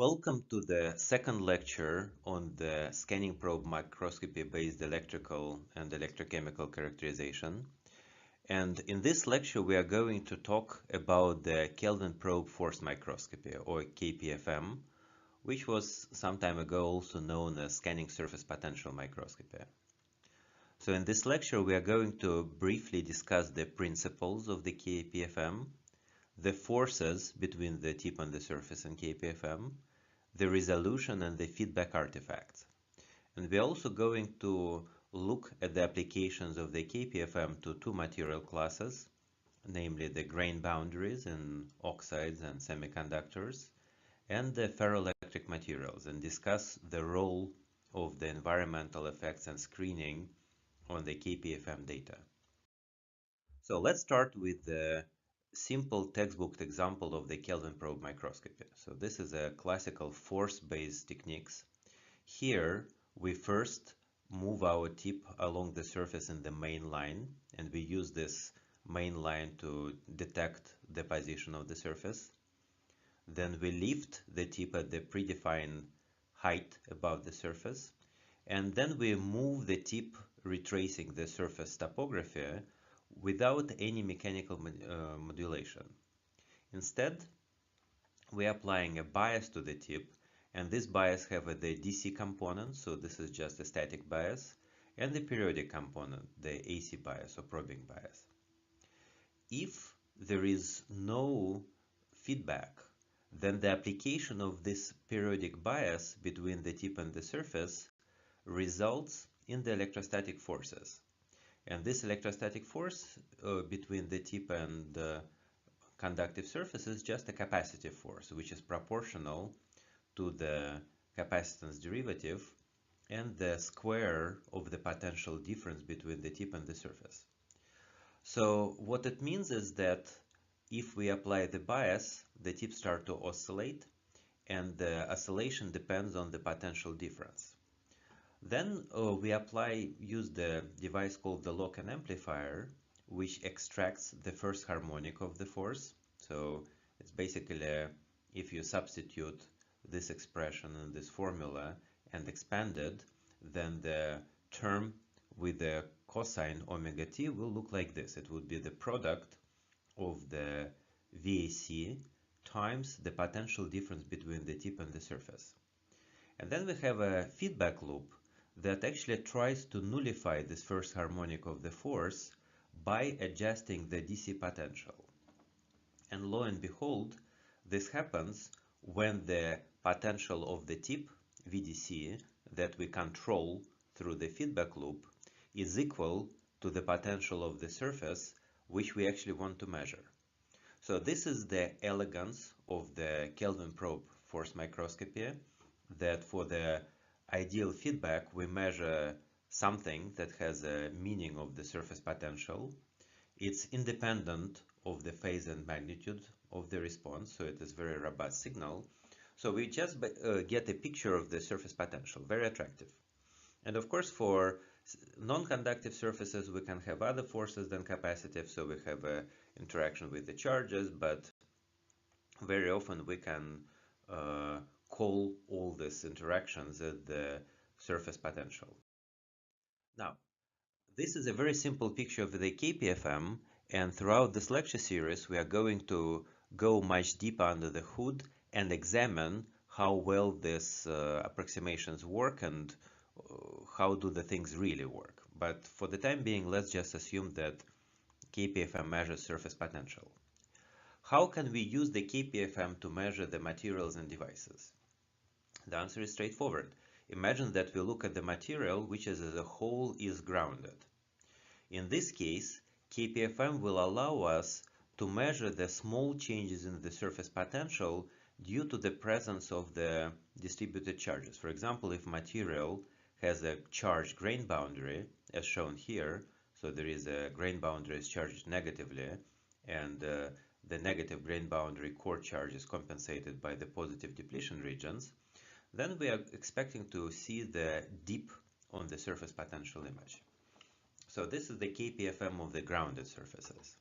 Welcome to the second lecture on the scanning probe microscopy based electrical and electrochemical characterization. And in this lecture we are going to talk about the Kelvin Probe Force Microscopy, or KPFM, which was some time ago also known as scanning surface potential microscopy. So in this lecture we are going to briefly discuss the principles of the KPFM, the forces between the tip and the surface in KPFM, the resolution and the feedback artifacts. And we're also going to look at the applications of the KPFM to two material classes, namely the grain boundaries in oxides and semiconductors, and the ferroelectric materials, and discuss the role of the environmental effects and screening on the KPFM data. So let's start with the simple textbook example of the Kelvin probe microscopy. So this is a classical force-based techniques. Here we first move our tip along the surface in the main line, and we use this main line to detect the position of the surface. Then we lift the tip at the predefined height above the surface, and then we move the tip retracing the surface topography without any mechanical modulation. Instead, we are applying a bias to the tip, and this bias have the DC component, so this is just a static bias, and the periodic component, the AC bias or probing bias. If there is no feedback, then the application of this periodic bias between the tip and the surface results in the electrostatic forces. And this electrostatic force between the tip and the conductive surface is just a capacitive force, which is proportional to the capacitance derivative and the square of the potential difference between the tip and the surface. So what it means is that if we apply the bias, the tip starts to oscillate, and the oscillation depends on the potential difference. Then we use the device called the lock-and amplifier, which extracts the first harmonic of the force. So it's basically if you substitute this expression in this formula and expand it, then the term with the cosine omega t will look like this. It would be the product of the VAC times the potential difference between the tip and the surface. And then we have a feedback loop that actually tries to nullify this first harmonic of the force by adjusting the DC potential. And lo and behold, this happens when the potential of the tip, VDC, that we control through the feedback loop is equal to the potential of the surface, which we actually want to measure. So this is the elegance of the Kelvin probe force microscopy, that for the ideal feedback we measure something that has a meaning of the surface potential. It's independent of the phase and magnitude of the response, so it is very robust signal. So we just get a picture of the surface potential, very attractive. And of course for non-conductive surfaces we can have other forces than capacitive, so we have an interaction with the charges, but very often we can call all these interactions at the surface potential. Now, this is a very simple picture of the KPFM, and throughout this lecture series we are going to go much deeper under the hood and examine how well these approximations work and how do the things really work. But for the time being, let's just assume that KPFM measures surface potential. How can we use the KPFM to measure the materials and devices? The answer is straightforward. Imagine that we look at the material which as a whole is grounded. In this case, KPFM will allow us to measure the small changes in the surface potential due to the presence of the distributed charges. For example, if material has a charged grain boundary, as shown here, so there is a grain boundary is charged negatively, and the negative grain boundary core charge is compensated by the positive depletion regions, then we are expecting to see the dip on the surface potential image. So this is the KPFM of the grounded surfaces.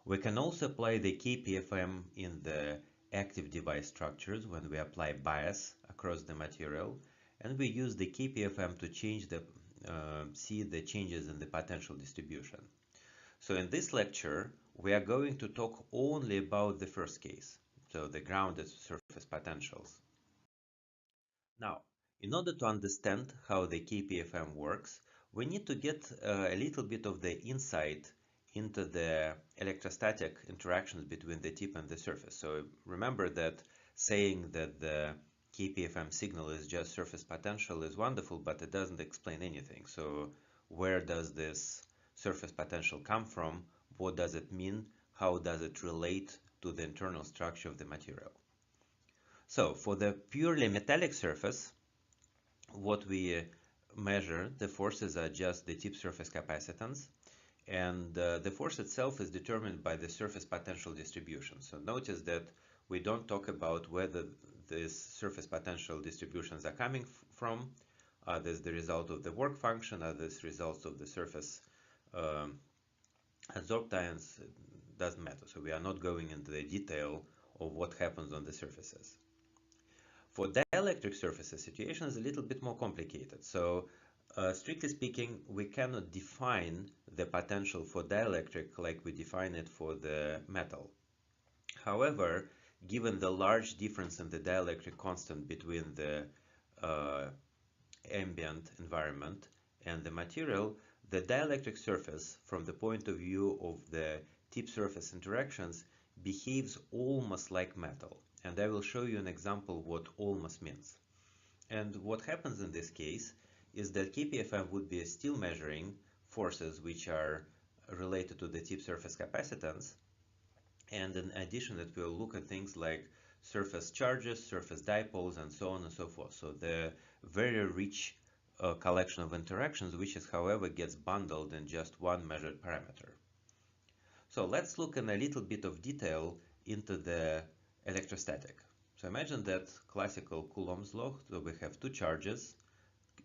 We can also apply the KPFM in the active device structures when we apply bias across the material, and we use the KPFM to see the changes in the potential distribution. So in this lecture, we are going to talk only about the first case, so the grounded surface potentials. Now, in order to understand how the KPFM works, we need to get a little bit of the insight into the electrostatic interactions between the tip and the surface. So remember that saying that the KPFM signal is just surface potential is wonderful, but it doesn't explain anything. So where does this surface potential come from? What does it mean? How does it relate to the internal structure of the material? So for the purely metallic surface, what we measure, the forces are just the tip surface capacitance, and the force itself is determined by the surface potential distribution. So notice that we don't talk about whether these surface potential distributions are coming from, are this the result of the work function, are this results of the surface adsorbed ions, it doesn't matter. So we are not going into the detail of what happens on the surfaces. For dielectric surfaces, the situation is a little bit more complicated. So strictly speaking, we cannot define the potential for dielectric like we define it for the metal. However, given the large difference in the dielectric constant between the ambient environment and the material, the dielectric surface, from the point of view of the tip surface interactions, behaves almost like metal. And I will show you an example what almost means. And what happens in this case is that KPFM would be still measuring forces which are related to the tip surface capacitance. And in addition, that we'll look at things like surface charges, surface dipoles, and so on and so forth. So the very rich collection of interactions, which is, however, gets bundled in just one measured parameter. So let's look in a little bit of detail into the electrostatic. So imagine that classical Coulomb's law, so we have two charges,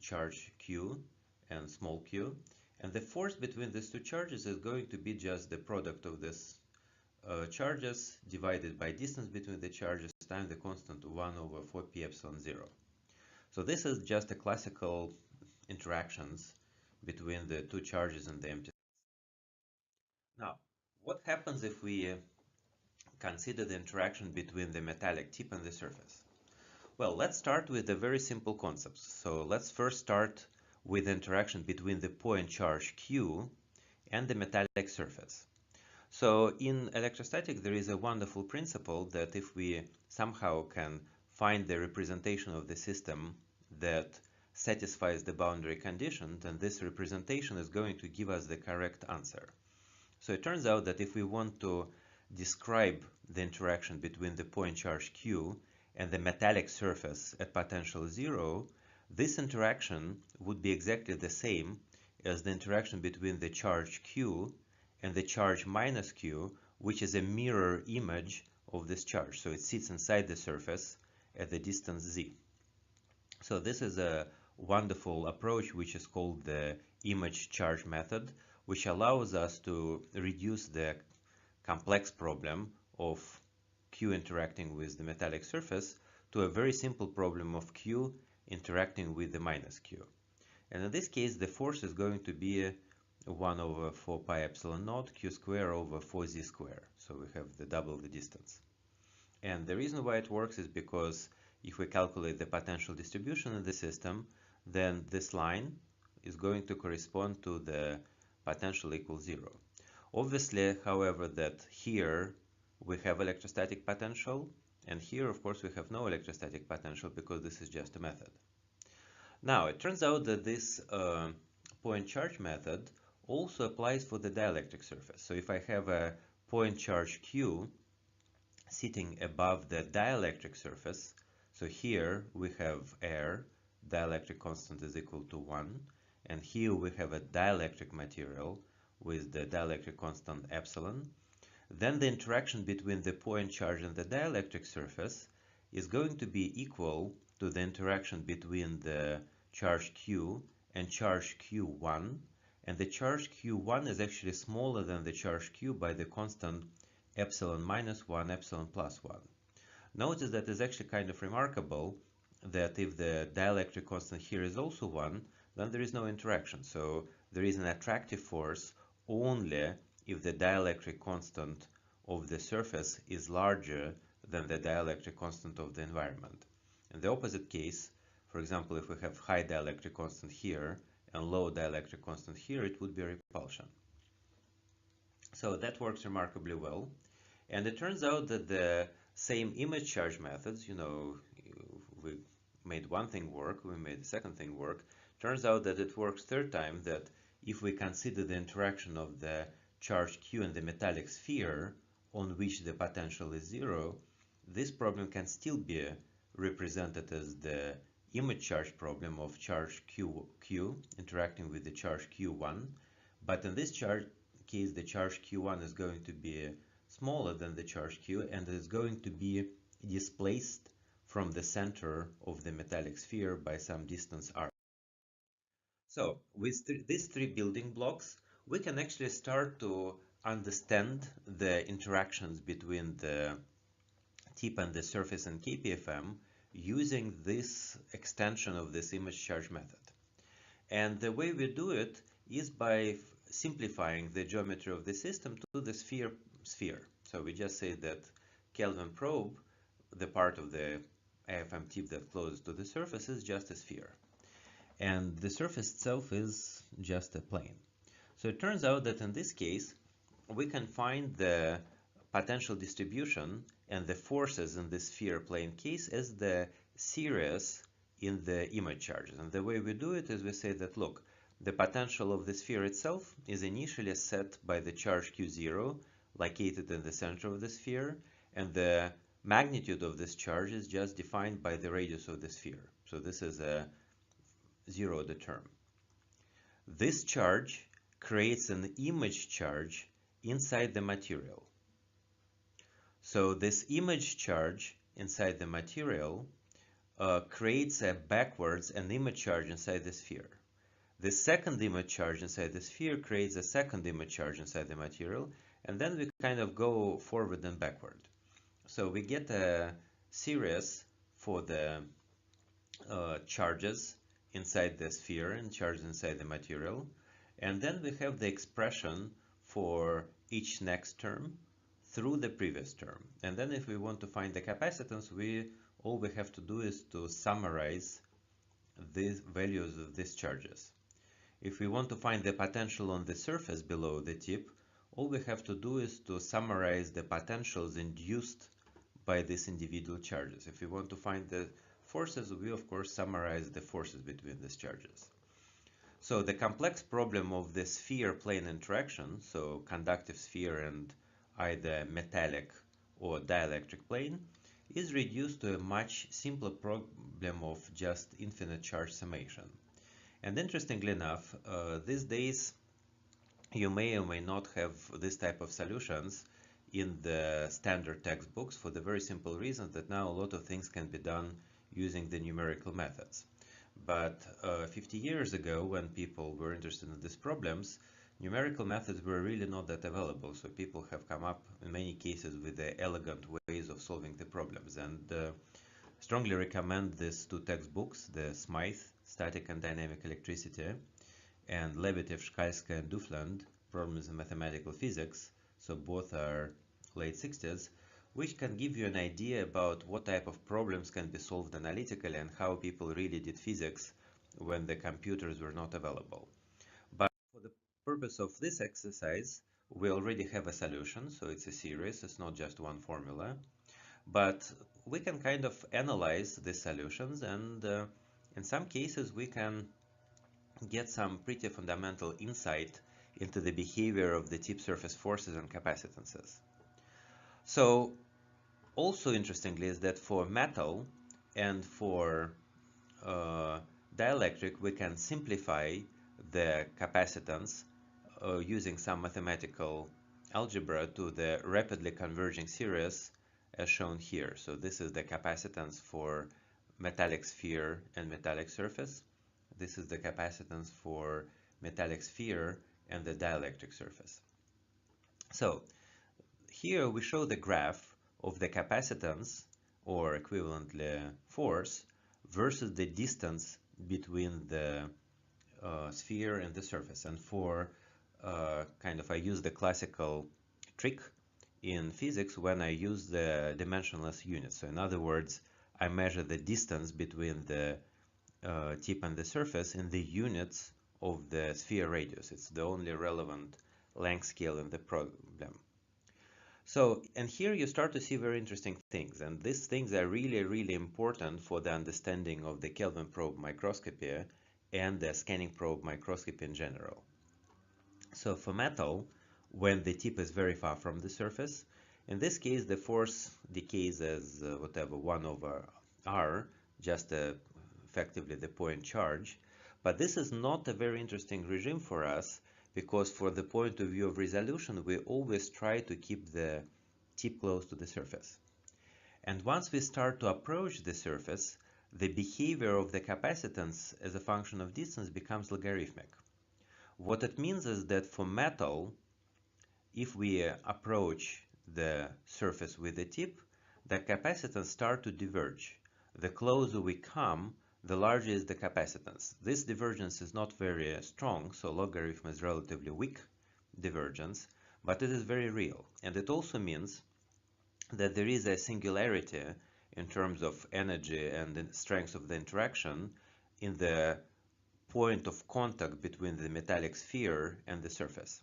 charge Q and small q, and the force between these two charges is going to be just the product of this charges divided by distance between the charges times the constant 1 over 4 pi epsilon 0. So this is just a classical interactions between the two charges in the empty space. Now, what happens if we consider the interaction between the metallic tip and the surface? Well, let's start with the very simple concepts. So let's first start with the interaction between the point charge Q and the metallic surface. So in electrostatic, there is a wonderful principle that if we somehow can find the representation of the system that satisfies the boundary condition, then this representation is going to give us the correct answer. So it turns out that if we want to describe the interaction between the point charge Q and the metallic surface at potential 0, this interaction would be exactly the same as the interaction between the charge Q and the charge minus Q, which is a mirror image of this charge. So it sits inside the surface at the distance z. So this is a wonderful approach which is called the image charge method, which allows us to reduce the complex problem of Q interacting with the metallic surface to a very simple problem of Q interacting with the minus Q. And in this case, the force is going to be 1 over 4 pi epsilon naught q square over 4z square. So we have the double the distance. And the reason why it works is because if we calculate the potential distribution in the system, then this line is going to correspond to the potential equals 0. Obviously, however, that here we have electrostatic potential, and here, of course, we have no electrostatic potential because this is just a method. Now, it turns out that this point charge method also applies for the dielectric surface. So if I have a point charge Q sitting above the dielectric surface, so here we have air, dielectric constant is equal to 1, and here we have a dielectric material with the dielectric constant epsilon, then the interaction between the point charge and the dielectric surface is going to be equal to the interaction between the charge Q and charge Q1, and the charge Q1 is actually smaller than the charge Q by the constant epsilon minus 1, epsilon plus 1. Notice that it's actually kind of remarkable that if the dielectric constant here is also 1, then there is no interaction. So there is an attractive force only if the dielectric constant of the surface is larger than the dielectric constant of the environment. In the opposite case, for example, if we have high dielectric constant here and low dielectric constant here, it would be repulsion. So that works remarkably well. And it turns out that the same image charge methods, we made one thing work, we made the second thing work. Turns out that it works third time, that if we consider the interaction of the charge Q and the metallic sphere on which the potential is 0, this problem can still be represented as the image charge problem of charge Q interacting with the charge Q1. But in this case, the charge Q1 is going to be smaller than the charge Q and is going to be displaced from the center of the metallic sphere by some distance r. So with these three building blocks, we can actually start to understand the interactions between the tip and the surface in KPFM using this extension of this image charge method. And the way we do it is by simplifying the geometry of the system to the sphere. So we just say that Kelvin probe, the part of the AFM tip that closes to the surface, is just a sphere. And the surface itself is just a plane. So it turns out that in this case, we can find the potential distribution and the forces in the sphere plane case as the series in the image charges. And the way we do it is we say that, look, the potential of the sphere itself is initially set by the charge Q0 located in the center of the sphere, and the magnitude of this charge is just defined by the radius of the sphere. So this is a zeroed term. This charge creates an image charge inside the material. So this image charge inside the material creates backwards an image charge inside the sphere. The second image charge inside the sphere creates a second image charge inside the material, and then we kind of go forward and backward. So we get a series for the charges inside the sphere and charges inside the material, and then we have the expression for each next term through the previous term. And then if we want to find the capacitance, all we have to do is to summarize these values of these charges. If we want to find the potential on the surface below the tip, all we have to do is to summarize the potentials induced by these individual charges. If we want to find the forces, we of course summarize the forces between these charges. So the complex problem of the sphere plane interaction, so conductive sphere and either metallic or dielectric plane, is reduced to a much simpler problem of just infinite charge summation. And interestingly enough, these days you may or may not have this type of solutions in the standard textbooks, for the very simple reason that now a lot of things can be done using the numerical methods. But 50 years ago, when people were interested in these problems, numerical methods were really not that available. So people have come up in many cases with the elegant ways of solving the problems. And strongly recommend these two textbooks, the Smythe, Static and Dynamic Electricity, and Lebedev, Shkalskaya, and Dufland, Problems in Mathematical Physics. So both are late 60s, which can give you an idea about what type of problems can be solved analytically and how people really did physics when the computers were not available. But for the purpose of this exercise, we already have a solution, so it's a series, it's not just one formula. But we can kind of analyze the solutions, and in some cases we can get some pretty fundamental insight into the behavior of the tip surface forces and capacitances. So also interestingly is that for metal and for dielectric, we can simplify the capacitance using some mathematical algebra to the rapidly converging series as shown here. So this is the capacitance for metallic sphere and metallic surface. This is the capacitance for metallic sphere and the dielectric surface. So here we show the graph of the capacitance or equivalently force, versus the distance between the sphere and the surface. And for I use the classical trick in physics when I use the dimensionless units. So in other words, I measure the distance between the tip and the surface in the units of the sphere radius. It's the only relevant length scale in the problem. So, and here you start to see very interesting things, and these things are really, really important for the understanding of the Kelvin probe microscopy and the scanning probe microscopy in general. So for metal, when the tip is very far from the surface, in this case the force decays as whatever 1 over r, just effectively the point charge. But this is not a very interesting regime for us, because for the point of view of resolution, we always try to keep the tip close to the surface. And once we start to approach the surface, the behavior of the capacitance as a function of distance becomes logarithmic. What it means is that for metal, if we approach the surface with the tip, the capacitance start to diverge. The closer we come, the larger is the capacitance. This divergence is not very strong, so logarithm is relatively weak divergence, but it is very real. And it also means that there is a singularity in terms of energy and the strength of the interaction in the point of contact between the metallic sphere and the surface.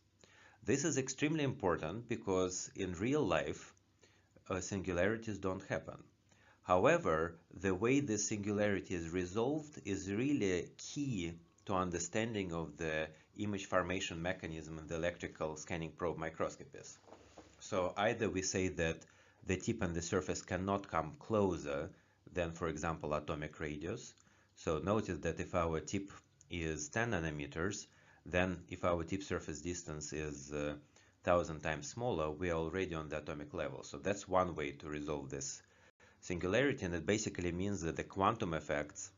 This is extremely important because in real life, singularities don't happen. However, the way this singularity is resolved is really key to understanding of the image formation mechanism in the electrical scanning probe microscopies. So either we say that the tip and the surface cannot come closer than, for example, atomic radius. So notice that if our tip is 10 nanometers, then if our tip surface distance is 1,000 times smaller, we are already on the atomic level. So that's one way to resolve this singularity, and it basically means that the quantum effects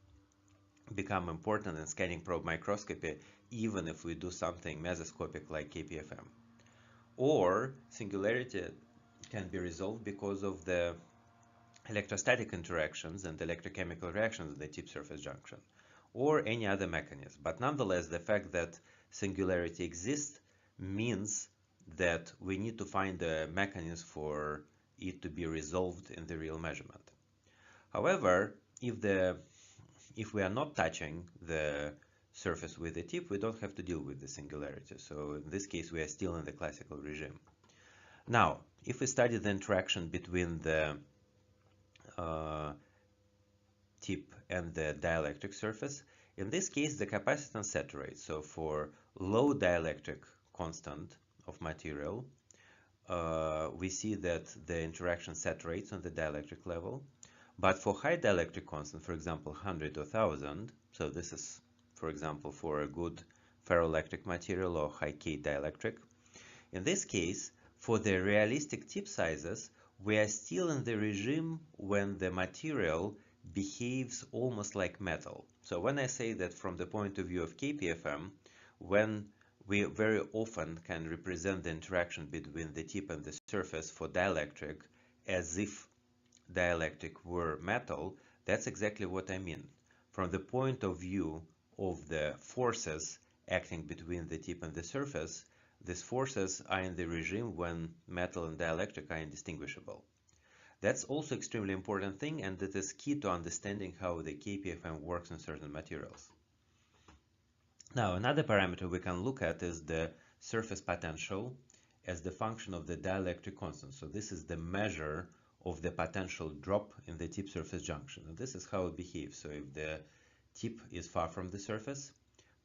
become important in scanning probe microscopy, even if we do something mesoscopic like KPFM. Or singularity can be resolved because of the electrostatic interactions and electrochemical reactions in the tip surface junction, or any other mechanism. But nonetheless, the fact that singularity exists means that we need to find a mechanism for it to be resolved in the real measurement. However, if we are not touching the surface with the tip, we don't have to deal with the singularity. So in this case, we are still in the classical regime. Now, if we study the interaction between the tip and the dielectric surface, in this case, the capacitance saturates. So for low dielectric constant of material, we see that the interaction saturates on the dielectric level. But for high dielectric constant, for example, 100 or 1000, so this is, for example, for a good ferroelectric material or high K dielectric. In this case, for the realistic tip sizes, we are still in the regime when the material behaves almost like metal. So when I say that from the point of view of KPFM, when we very often can represent the interaction between the tip and the surface for dielectric as if dielectric were metal, that's exactly what I mean. From the point of view of the forces acting between the tip and the surface, these forces are in the regime when metal and dielectric are indistinguishable. That's also extremely important thing, and it is key to understanding how the KPFM works in certain materials. Now, another parameter we can look at is the surface potential as the function of the dielectric constant. So this is the measure of the potential drop in the tip surface junction. And this is how it behaves. So if the tip is far from the surface,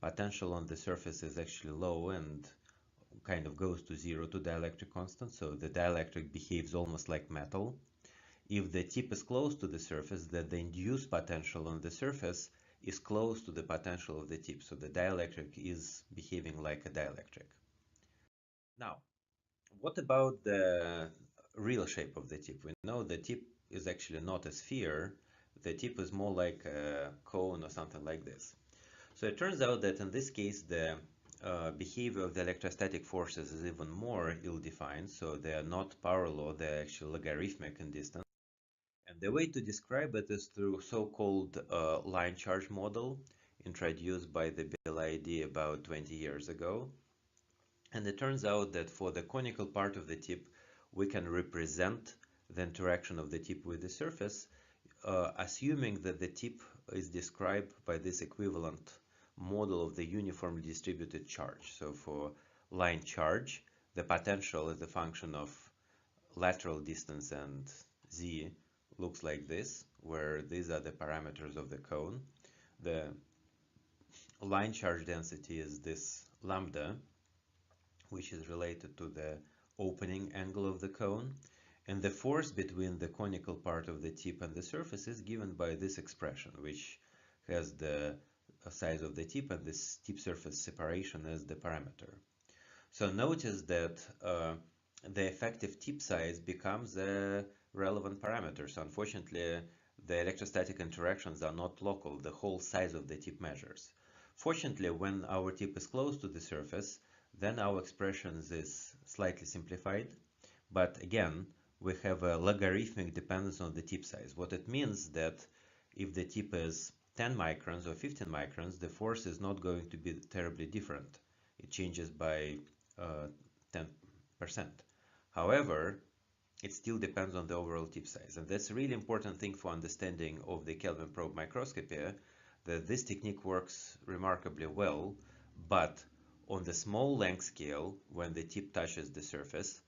potential on the surface is actually low and kind of goes to zero to dielectric constant. So the dielectric behaves almost like metal. If the tip is close to the surface, then the induced potential on the surface is close to the potential of the tip. So the dielectric is behaving like a dielectric. Now, what about the real shape of the tip? We know the tip is actually not a sphere. The tip is more like a cone or something like this. So it turns out that in this case, the behavior of the electrostatic forces is even more ill-defined. So they are not power law, they're actually logarithmic in distance. And And the way to describe it is through so-called line charge model introduced by the BLID about 20 years ago. And it turns out that for the conical part of the tip, we can represent the interaction of the tip with the surface, assuming that the tip is described by this equivalent model of the uniformly distributed charge. So for line charge, the potential is the function of lateral distance and z looks like this, where these are the parameters of the cone. The line charge density is this lambda, which is related to the opening angle of the cone. And the force between the conical part of the tip and the surface is given by this expression, which has the size of the tip and this tip surface separation as the parameter. So notice that the effective tip size becomes a relevant parameter. So unfortunately, the electrostatic interactions are not local. The whole size of the tip measures. Fortunately, when our tip is close to the surface, then our expressions is slightly simplified. But again, we have a logarithmic dependence on the tip size. What it means that if the tip is 10 microns or 15 microns, the force is not going to be terribly different. It changes by 10%. However, it still depends on the overall tip size. And that's a really important thing for understanding of the Kelvin probe microscopy, that this technique works remarkably well, but on the small length scale, when the tip touches the surface,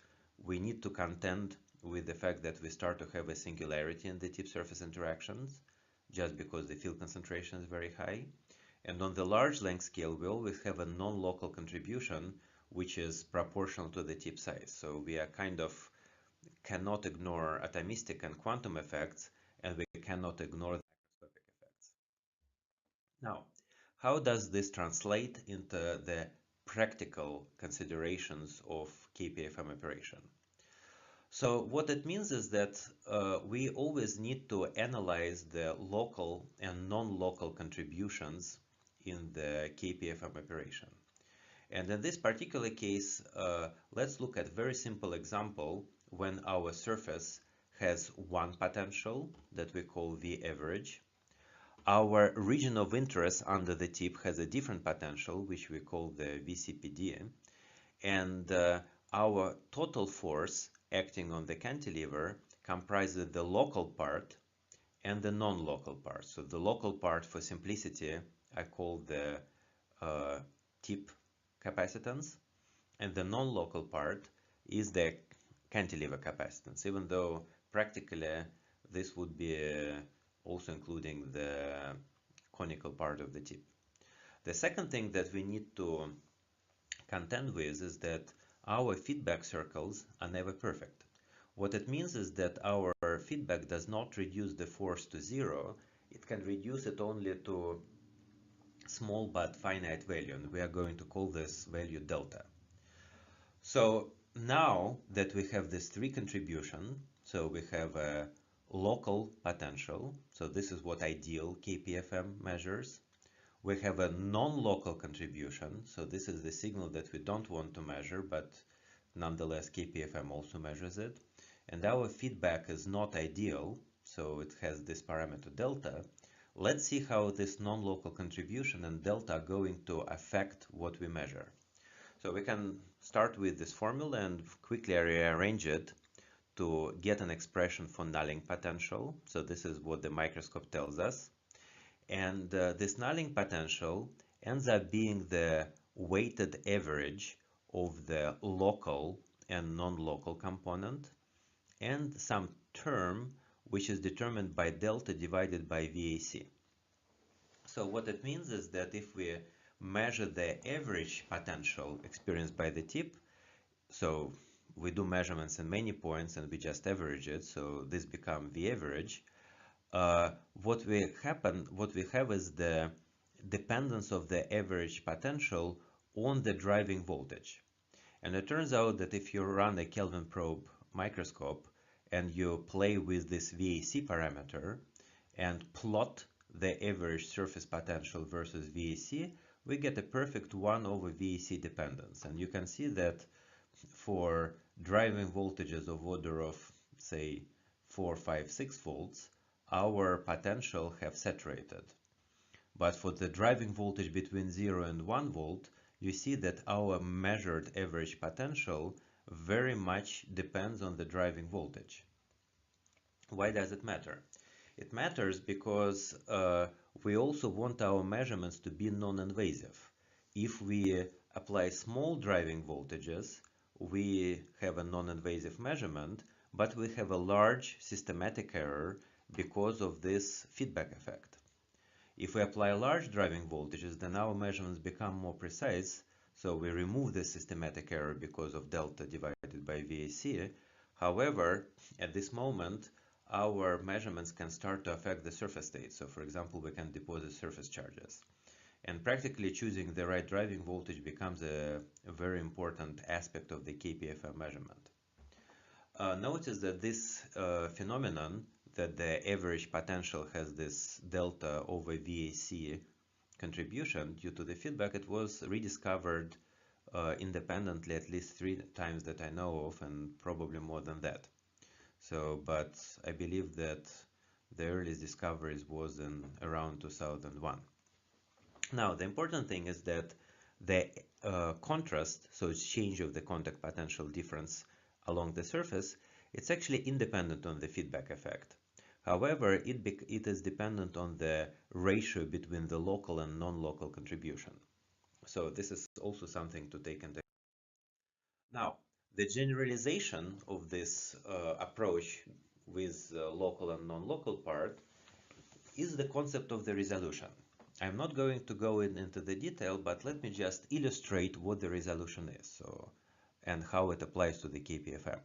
we need to contend with the fact that we start to have a singularity in the tip surface interactions, just because the field concentration is very high. And on the large length scale, we always have a non-local contribution, which is proportional to the tip size. So we are kind of cannot ignore atomistic and quantum effects, and we cannot ignore the microscopic effects. Now, how does this translate into the practical considerations of KPFM operation? So what it means is that we always need to analyze the local and non-local contributions in the KPFM operation. And in this particular case, let's look at a very simple example when our surface has one potential that we call V average. Our region of interest under the tip has a different potential, which we call the VCPD. And our total force acting on the cantilever comprises the local part and the non-local part. So the local part, for simplicity, I call the tip capacitance, and the non-local part is the cantilever capacitance, even though practically this would be also including the conical part of the tip. The second thing that we need to contend with is that our feedback circles are never perfect. What it means is that our feedback does not reduce the force to zero. It can reduce it only to small but finite value, and we are going to call this value delta. So now that we have these three contributions, so we have a local potential, so this is what ideal KPFM measures. We have a non-local contribution, so this is the signal that we don't want to measure, but nonetheless KPFM also measures it. And our feedback is not ideal, so it has this parameter delta. Let's see how this non-local contribution and delta are going to affect what we measure. So we can start with this formula and quickly rearrange it to get an expression for nulling potential. So this is what the microscope tells us. And this nulling potential ends up being the weighted average of the local and non-local component and some term which is determined by delta divided by VAC. So what it means is that if we measure the average potential experienced by the tip, so we do measurements in many points and we just average it, so this becomes the average. What we have is the dependence of the average potential on the driving voltage. And it turns out that if you run a Kelvin probe microscope and you play with this VAC parameter and plot the average surface potential versus VAC, we get a perfect 1 over VAC dependence. And you can see that for driving voltages of order of, say, 4, 5, 6 volts, our potential have saturated. But for the driving voltage between 0 and 1 volt, you see that our measured average potential very much depends on the driving voltage. Why does it matter? It matters because we also want our measurements to be non-invasive. If we apply small driving voltages, we have a non-invasive measurement, but we have a large systematic error because of this feedback effect. If we apply large driving voltages, then our measurements become more precise, so we remove the systematic error because of delta divided by VAC. However, at this moment, our measurements can start to affect the surface state. So, for example, we can deposit surface charges. And practically choosing the right driving voltage becomes a very important aspect of the KPFM measurement. Notice that this phenomenon, that the average potential has this delta over VAC contribution due to the feedback, it was rediscovered independently at least 3 times that I know of, and probably more than that. So, but I believe that the earliest discoveries was in around 2001. Now, the important thing is that the contrast, so it's change of the contact potential difference along the surface, it's actually independent on the feedback effect. However, it is dependent on the ratio between the local and non-local contribution. So this is also something to take into account. Now, the generalization of this approach with local and non-local part is the concept of the resolution. I'm not going to go into the detail, but let me just illustrate what the resolution is, and how it applies to the KPFM.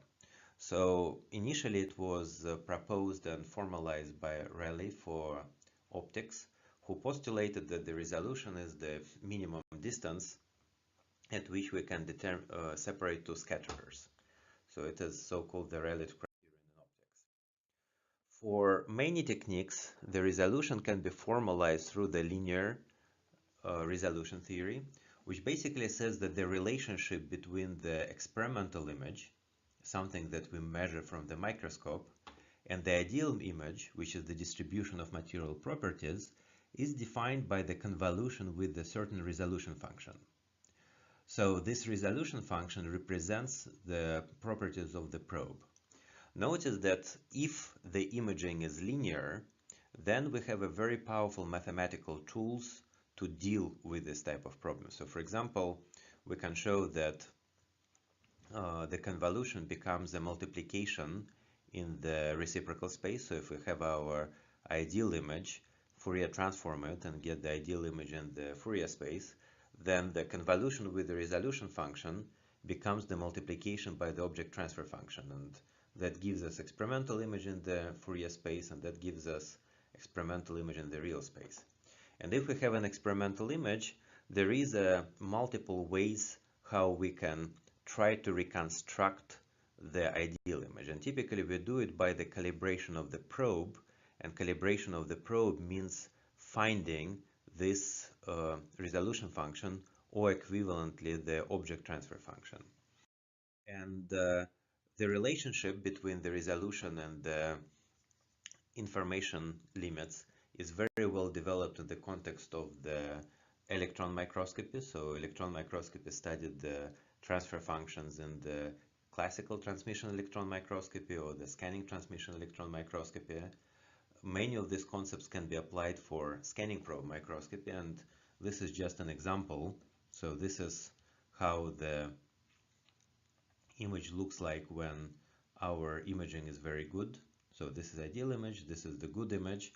So initially it was proposed and formalized by Rayleigh for optics, who postulated that the resolution is the minimum distance at which we can separate two scatterers. So it is so-called the relative criterion in optics. For many techniques, the resolution can be formalized through the linear resolution theory, which basically says that the relationship between the experimental image, something that we measure from the microscope, and the ideal image, which is the distribution of material properties, is defined by the convolution with a certain resolution function. So this resolution function represents the properties of the probe. Notice that if the imaging is linear, then we have a very powerful mathematical tools to deal with this type of problem. So for example, we can show that the convolution becomes a multiplication in the reciprocal space. So if we have our ideal image, Fourier transform it and get the ideal image in the Fourier space, then the convolution with the resolution function becomes the multiplication by the object transfer function, and that gives us experimental image in the Fourier space, and that gives us experimental image in the real space. And if we have an experimental image, there is multiple ways how we can try to reconstruct the ideal image, and typically we do it by the calibration of the probe, and calibration of the probe means finding this resolution function, or equivalently the object transfer function. And the relationship between the resolution and the information limits is very well developed in the context of the electron microscopy. So electron microscopy studied the transfer functions in the classical transmission electron microscopy or the scanning transmission electron microscopy. Many of these concepts can be applied for scanning probe microscopy, and this is just an example. So this is how the image looks like when our imaging is very good. So this is ideal image, this is the good image.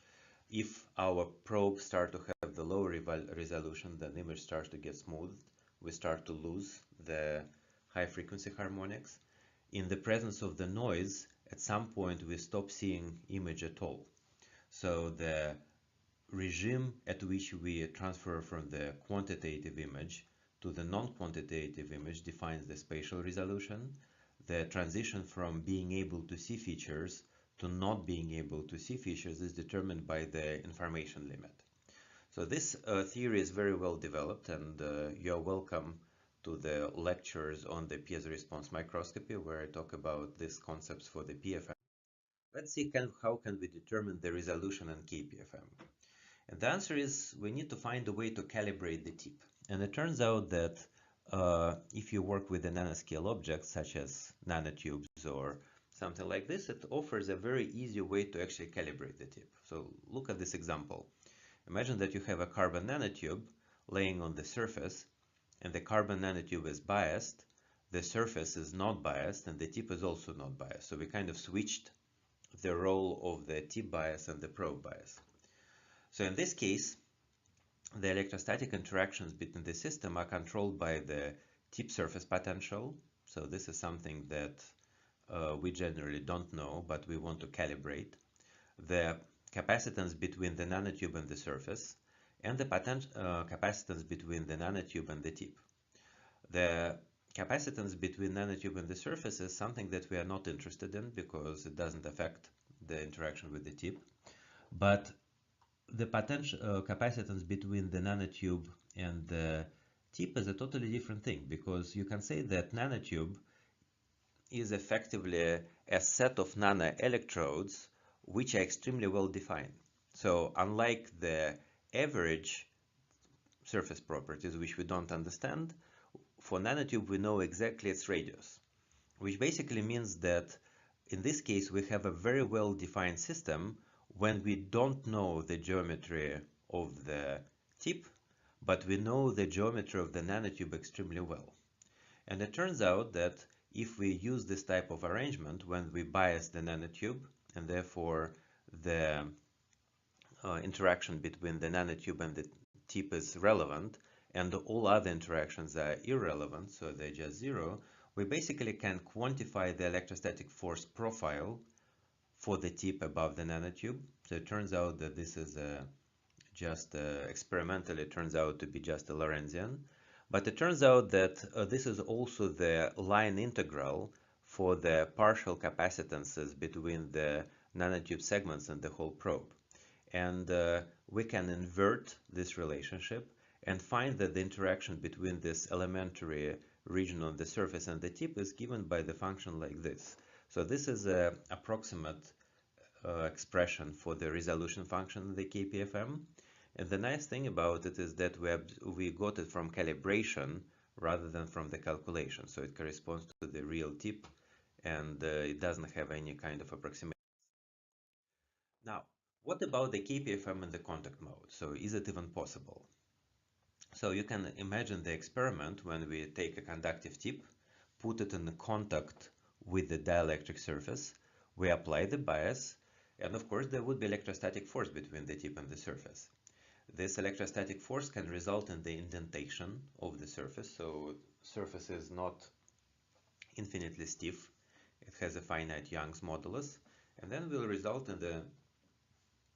If our probe starts to have the lower resolution, then the image starts to get smoothed. We start to lose the high frequency harmonics. In the presence of the noise, at some point we stop seeing image at all. So the regime at which we transfer from the quantitative image to the non-quantitative image defines the spatial resolution. The transition from being able to see features to not being able to see features is determined by the information limit. So this theory is very well developed, and you're welcome to the lectures on the piezo response microscopy, where I talk about these concepts for the PFM. let's see how can we determine the resolution in KPFM. And the answer is we need to find a way to calibrate the tip. And it turns out that if you work with a nanoscale object, such as nanotubes or something like this, it offers a very easy way to actually calibrate the tip. So look at this example. Imagine that you have a carbon nanotube laying on the surface, and the carbon nanotube is biased, the surface is not biased, and the tip is also not biased. So we kind of switched the role of the tip bias and the probe bias. So in this case, the electrostatic interactions between the system are controlled by the tip surface potential. So this is something that we generally don't know, but we want to calibrate. The capacitance between the nanotube and the surface, and the capacitance between the nanotube and the tip. The capacitance between nanotube and the surface is something that we are not interested in because it doesn't affect the interaction with the tip. But the potential capacitance between the nanotube and the tip is a totally different thing, because you can say that nanotube is effectively a set of nanoelectrodes which are extremely well defined. So unlike the average surface properties, which we don't understand, for nanotube we know exactly its radius, which basically means that in this case we have a very well defined system when we don't know the geometry of the tip, but we know the geometry of the nanotube extremely well. And it turns out that if we use this type of arrangement when we bias the nanotube, and therefore the interaction between the nanotube and the tip is relevant, and all other interactions are irrelevant, so they're just zero, we basically can quantify the electrostatic force profile for the tip above the nanotube. So it turns out that this is experimentally it turns out to be just a Lorentzian. But it turns out that this is also the line integral for the partial capacitances between the nanotube segments and the whole probe. And we can invert this relationship and find that the interaction between this elementary region on the surface and the tip is given by the function like this. So this is an approximate expression for the resolution function in the KPFM. And the nice thing about it is that we got it from calibration rather than from the calculation. So it corresponds to the real tip, and it doesn't have any kind of approximation. Now, what about the KPFM in the contact mode? So is it even possible? So you can imagine the experiment when we take a conductive tip, put it in contact with the dielectric surface, we apply the bias, and of course there would be electrostatic force between the tip and the surface. This electrostatic force can result in the indentation of the surface, so surface is not infinitely stiff, it has a finite Young's modulus, and then will result in the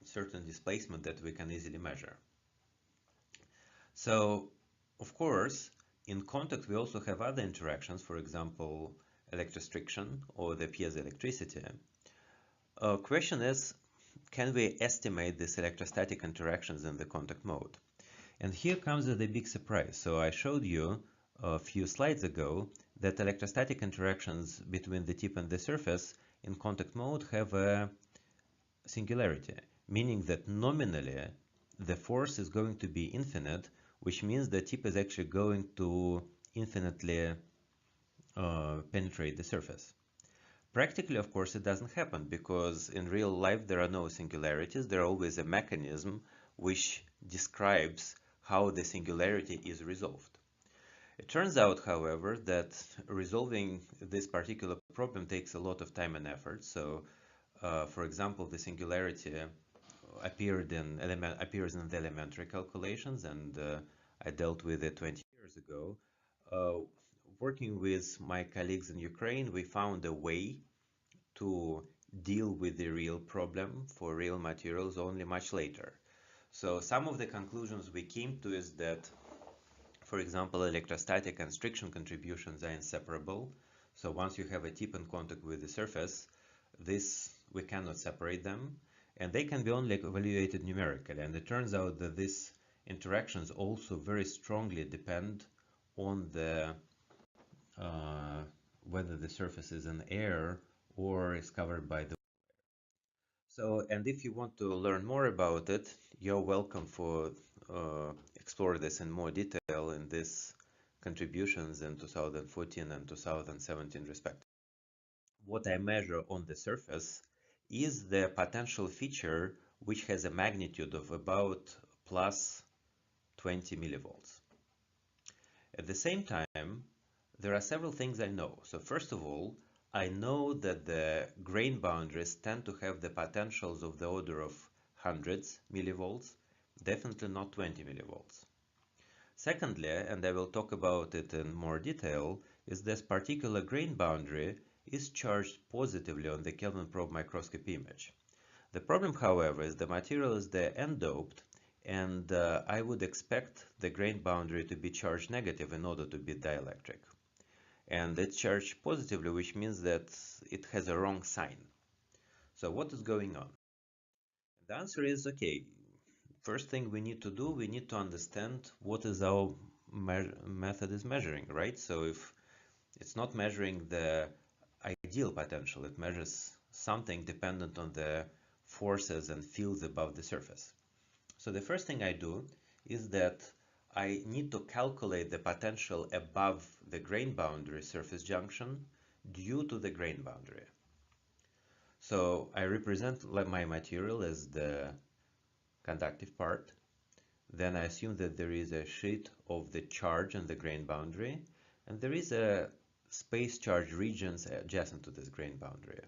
certain displacement that we can easily measure. So, of course, in contact we also have other interactions, for example, electrostriction or the piezoelectricity. Question is, can we estimate these electrostatic interactions in the contact mode? And here comes the big surprise. So I showed you a few slides ago that electrostatic interactions between the tip and the surface in contact mode have a singularity, meaning that nominally the force is going to be infinite, which means the tip is actually going to infinitely penetrate the surface. Practically, of course, it doesn't happen because in real life there are no singularities. There are always a mechanism which describes how the singularity is resolved. It turns out, however, that resolving this particular problem takes a lot of time and effort. So, for example, the singularity appears in the elementary calculations, and I dealt with it 20 years ago. Working with my colleagues in Ukraine, we found a way to deal with the real problem for real materials only much later. So some of the conclusions we came to is that, for example, electrostatic and friction contributions are inseparable. So once you have a tip in contact with the surface, we cannot separate them, and they can be only evaluated numerically. And it turns out that these interactions also very strongly depend on the whether the surface is in air or is covered by the So, and if you want to learn more about it, you're welcome for explore this in more detail in this contributions in 2014 and 2017 respectively. What I measure on the surface is the potential feature which has a magnitude of about plus 20 millivolts. At the same time, there are several things I know. So first of all, I know that the grain boundaries tend to have the potentials of the order of hundreds millivolts, definitely not 20 millivolts. Secondly, and I will talk about it in more detail, is this particular grain boundary is charged positively on the Kelvin probe microscopy image. The problem, however, is the material is the n-doped, and I would expect the grain boundary to be charged negative in order to be dielectric. And it's charged positively, which means that it has a wrong sign. So what is going on? The answer is, okay, first thing we need to do, we need to understand what is our method is measuring, right? So if it's not measuring the ideal potential, it measures something dependent on the forces and fields above the surface. So the first thing I do is that I need to calculate the potential above the grain boundary surface junction due to the grain boundary. So I represent my material as the conductive part. Then I assume that there is a sheet of the charge on the grain boundary, and there is a space charge regions adjacent to this grain boundary.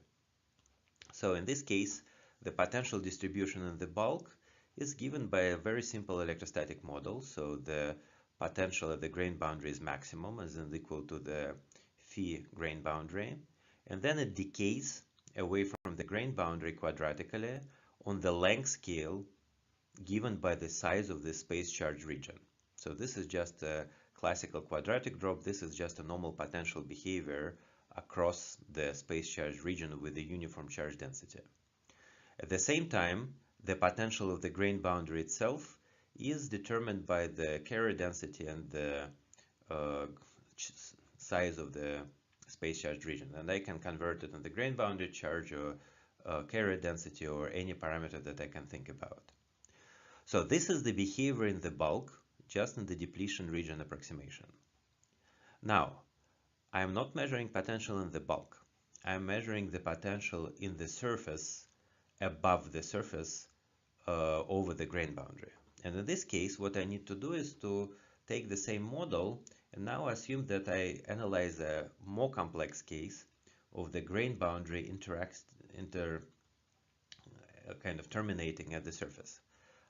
So in this case, the potential distribution in the bulk is given by a very simple electrostatic model. So the potential at the grain boundary is maximum, as in equal to the phi grain boundary, and then it decays away from the grain boundary quadratically on the length scale given by the size of the space charge region. So this is just a classical quadratic drop. This is just a normal potential behavior across the space charge region with a uniform charge density. At the same time, the potential of the grain boundary itself is determined by the carrier density and the size of the space charge region. And I can convert it in the grain boundary charge or carrier density or any parameter that I can think about. So this is the behavior in the bulk, just in the depletion region approximation. Now, I am not measuring potential in the bulk. I am measuring the potential in the surface above the surface over the grain boundary. And in this case, what I need to do is to take the same model and now assume that I analyze a more complex case of the grain boundary kind of terminating at the surface.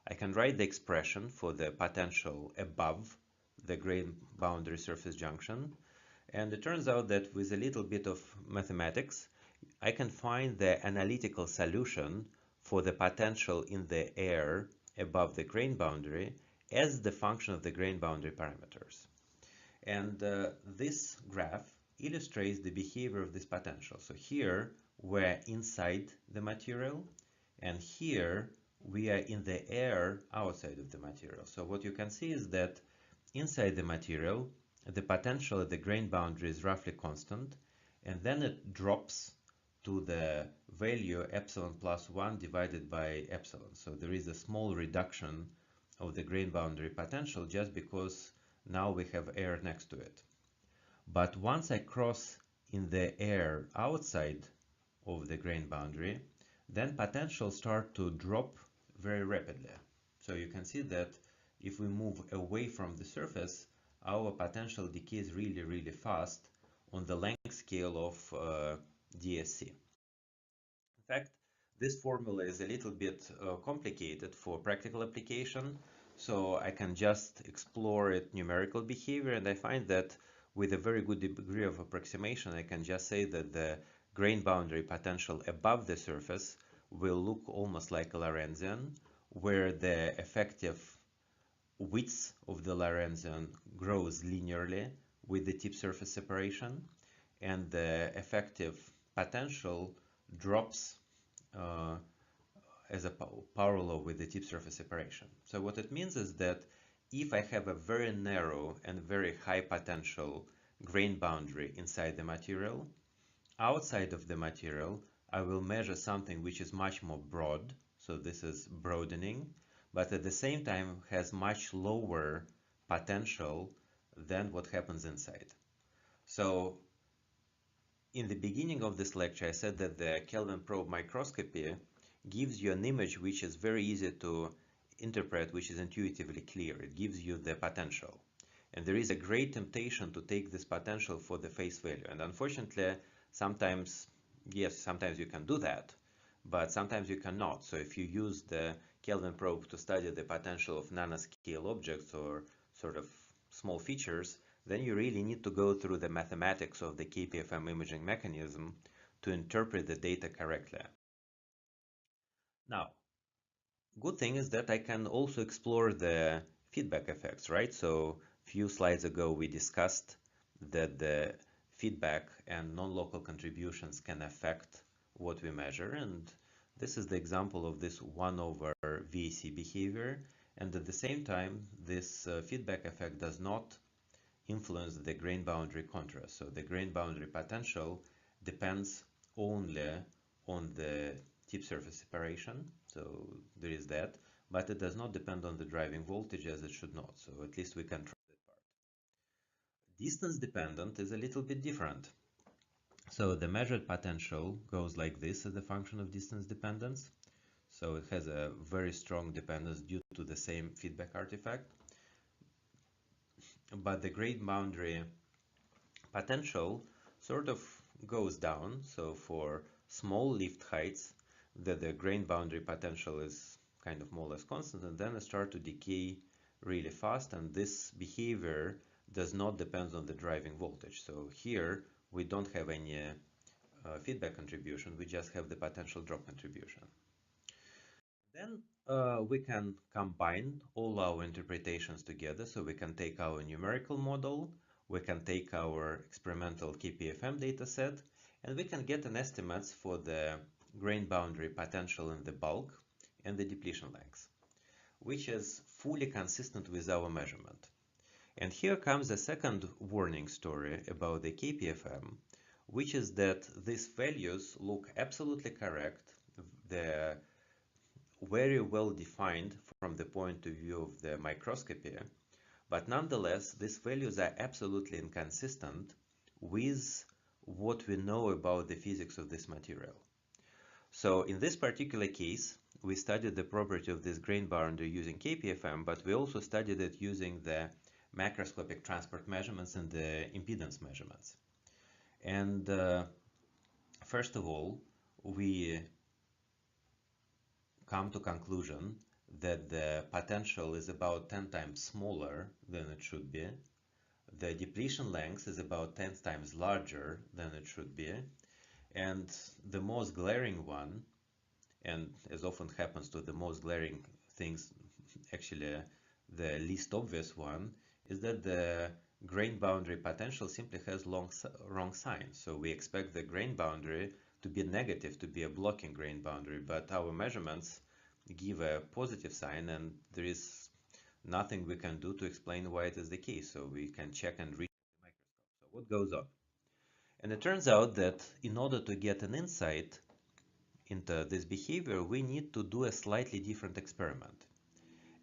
I can write the expression for the potential above the grain boundary surface junction, and it turns out that with a little bit of mathematics, I can find the analytical solution for the potential in the air above the grain boundary as the function of the grain boundary parameters. And this graph illustrates the behavior of this potential. So here we're inside the material, and here we are in the air outside of the material. So what you can see is that inside the material, the potential at the grain boundary is roughly constant, and then it drops to the value epsilon plus 1 divided by epsilon. So there is a small reduction of the grain boundary potential just because now we have air next to it. But once I cross in the air outside of the grain boundary, then potential start to drop very rapidly. So you can see that if we move away from the surface, our potential decays really, really fast on the length scale of DSC. In fact, this formula is a little bit complicated for practical application, so I can just explore it numerical behavior, and I find that with a very good degree of approximation, I can just say that the grain boundary potential above the surface will look almost like a Lorentzian, where the effective width of the Lorentzian grows linearly with the tip surface separation, and the effective potential drops as a power law with the tip surface separation. So what it means is that if I have a very narrow and very high potential grain boundary inside the material, outside of the material, I will measure something which is much more broad, so this is broadening, but at the same time has much lower potential than what happens inside. So in the beginning of this lecture, I said that the Kelvin probe microscopy gives you an image which is very easy to interpret, which is intuitively clear. It gives you the potential. And there is a great temptation to take this potential for the face value. And unfortunately, sometimes, yes, sometimes you can do that, but sometimes you cannot. So if you use the Kelvin probe to study the potential of nanoscale objects or sort of small features, then you really need to go through the mathematics of the KPFM imaging mechanism to interpret the data correctly. Now, good thing is that I can also explore the feedback effects, right? So a few slides ago we discussed that the feedback and non-local contributions can affect what we measure, and this is the example of this 1 over VAC behavior, and at the same time this feedback effect does not influence the grain boundary contrast. So the grain boundary potential depends only on the tip surface separation, so there is that, but it does not depend on the driving voltage as it should not, so at least we can try that part. Distance dependent is a little bit different. So the measured potential goes like this as a function of distance dependence. So it has a very strong dependence due to the same feedback artifact. But the grain boundary potential sort of goes down. So for small lift heights, the grain boundary potential is kind of more or less constant, and then it starts to decay really fast, and this behavior does not depend on the driving voltage. So here we don't have any feedback contribution, we just have the potential drop contribution. Then we can combine all our interpretations together. So we can take our numerical model, we can take our experimental KPFM dataset, and we can get an estimates for the grain boundary potential in the bulk and the depletion length, which is fully consistent with our measurement. And here comes a second warning story about the KPFM, which is that these values look absolutely correct. They're very well defined from the point of view of the microscopy, but nonetheless these values are absolutely inconsistent with what we know about the physics of this material. So in this particular case we studied the property of this grain boundary using KPFM, but we also studied it using the macroscopic transport measurements and the impedance measurements. And first of all, we come to conclusion that the potential is about 10 times smaller than it should be. The depletion length is about 10 times larger than it should be. And the most glaring one, and as often happens to the most glaring things, actually the least obvious one, is that the grain boundary potential simply has wrong sign. So we expect the grain boundary to be negative, to be a blocking grain boundary, but our measurements give a positive sign, and there is nothing we can do to explain why it is the case. So we can check and read the microscope. So what goes on? And it turns out that in order to get an insight into this behavior, we need to do a slightly different experiment.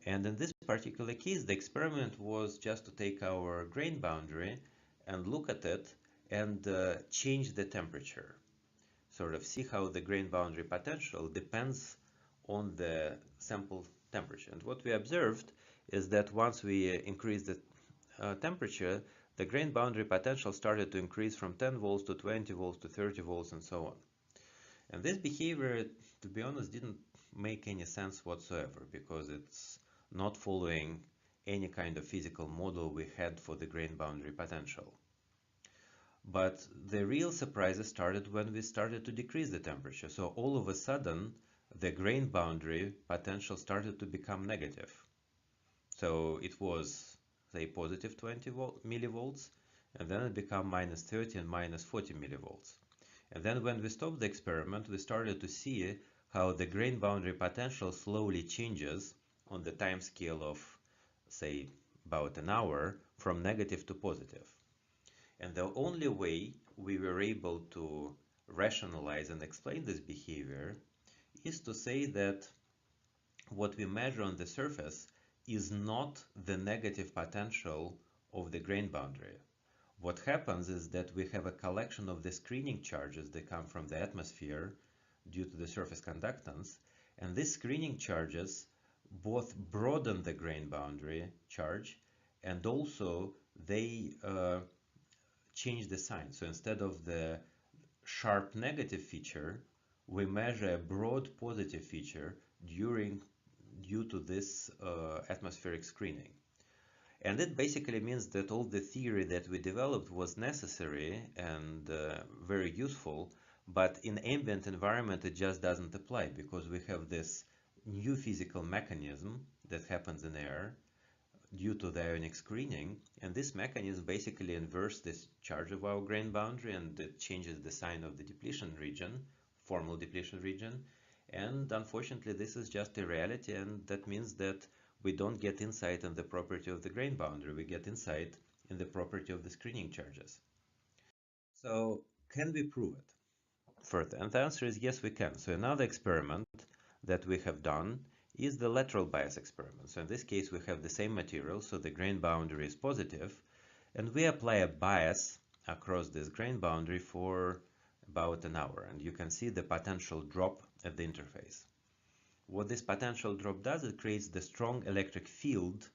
And in this particular case, the experiment was just to take our grain boundary and look at it and change the temperature. Sort of see how the grain boundary potential depends on the sample temperature. And what we observed is that once we increased the temperature, the grain boundary potential started to increase from 10 volts to 20 volts to 30 volts and so on. And this behavior, to be honest, didn't make any sense whatsoever, because it's not following any kind of physical model we had for the grain boundary potential. But the real surprises started when we started to decrease the temperature. So all of a sudden, the grain boundary potential started to become negative. So it was, say, positive 20 millivolts, and then it became minus 30 and minus 40 millivolts. And then when we stopped the experiment, we started to see how the grain boundary potential slowly changes on the time scale of, say, about an hour from negative to positive. And the only way we were able to rationalize and explain this behavior is to say that what we measure on the surface is not the negative potential of the grain boundary. What happens is that we have a collection of the screening charges that come from the atmosphere due to the surface conductance, and these screening charges both broaden the grain boundary charge and also they change the sign. So instead of the sharp negative feature, we measure a broad positive feature due to this atmospheric screening. And it basically means that all the theory that we developed was necessary and very useful, but in ambient environment it just doesn't apply because we have this new physical mechanism that happens in air due to the ionic screening, and this mechanism basically inverts this charge of our grain boundary and it changes the sign of the depletion region, formal depletion region, and unfortunately this is just a reality, and that means that we don't get insight in the property of the grain boundary, we get insight in the property of the screening charges. So can we prove it further? And the answer is yes, we can. So another experiment that we have done is the lateral bias experiment. So in this case we have the same material, so the grain boundary is positive, and we apply a bias across this grain boundary for about an hour, and you can see the potential drop at the interface. What this potential drop does, it creates the strong electric field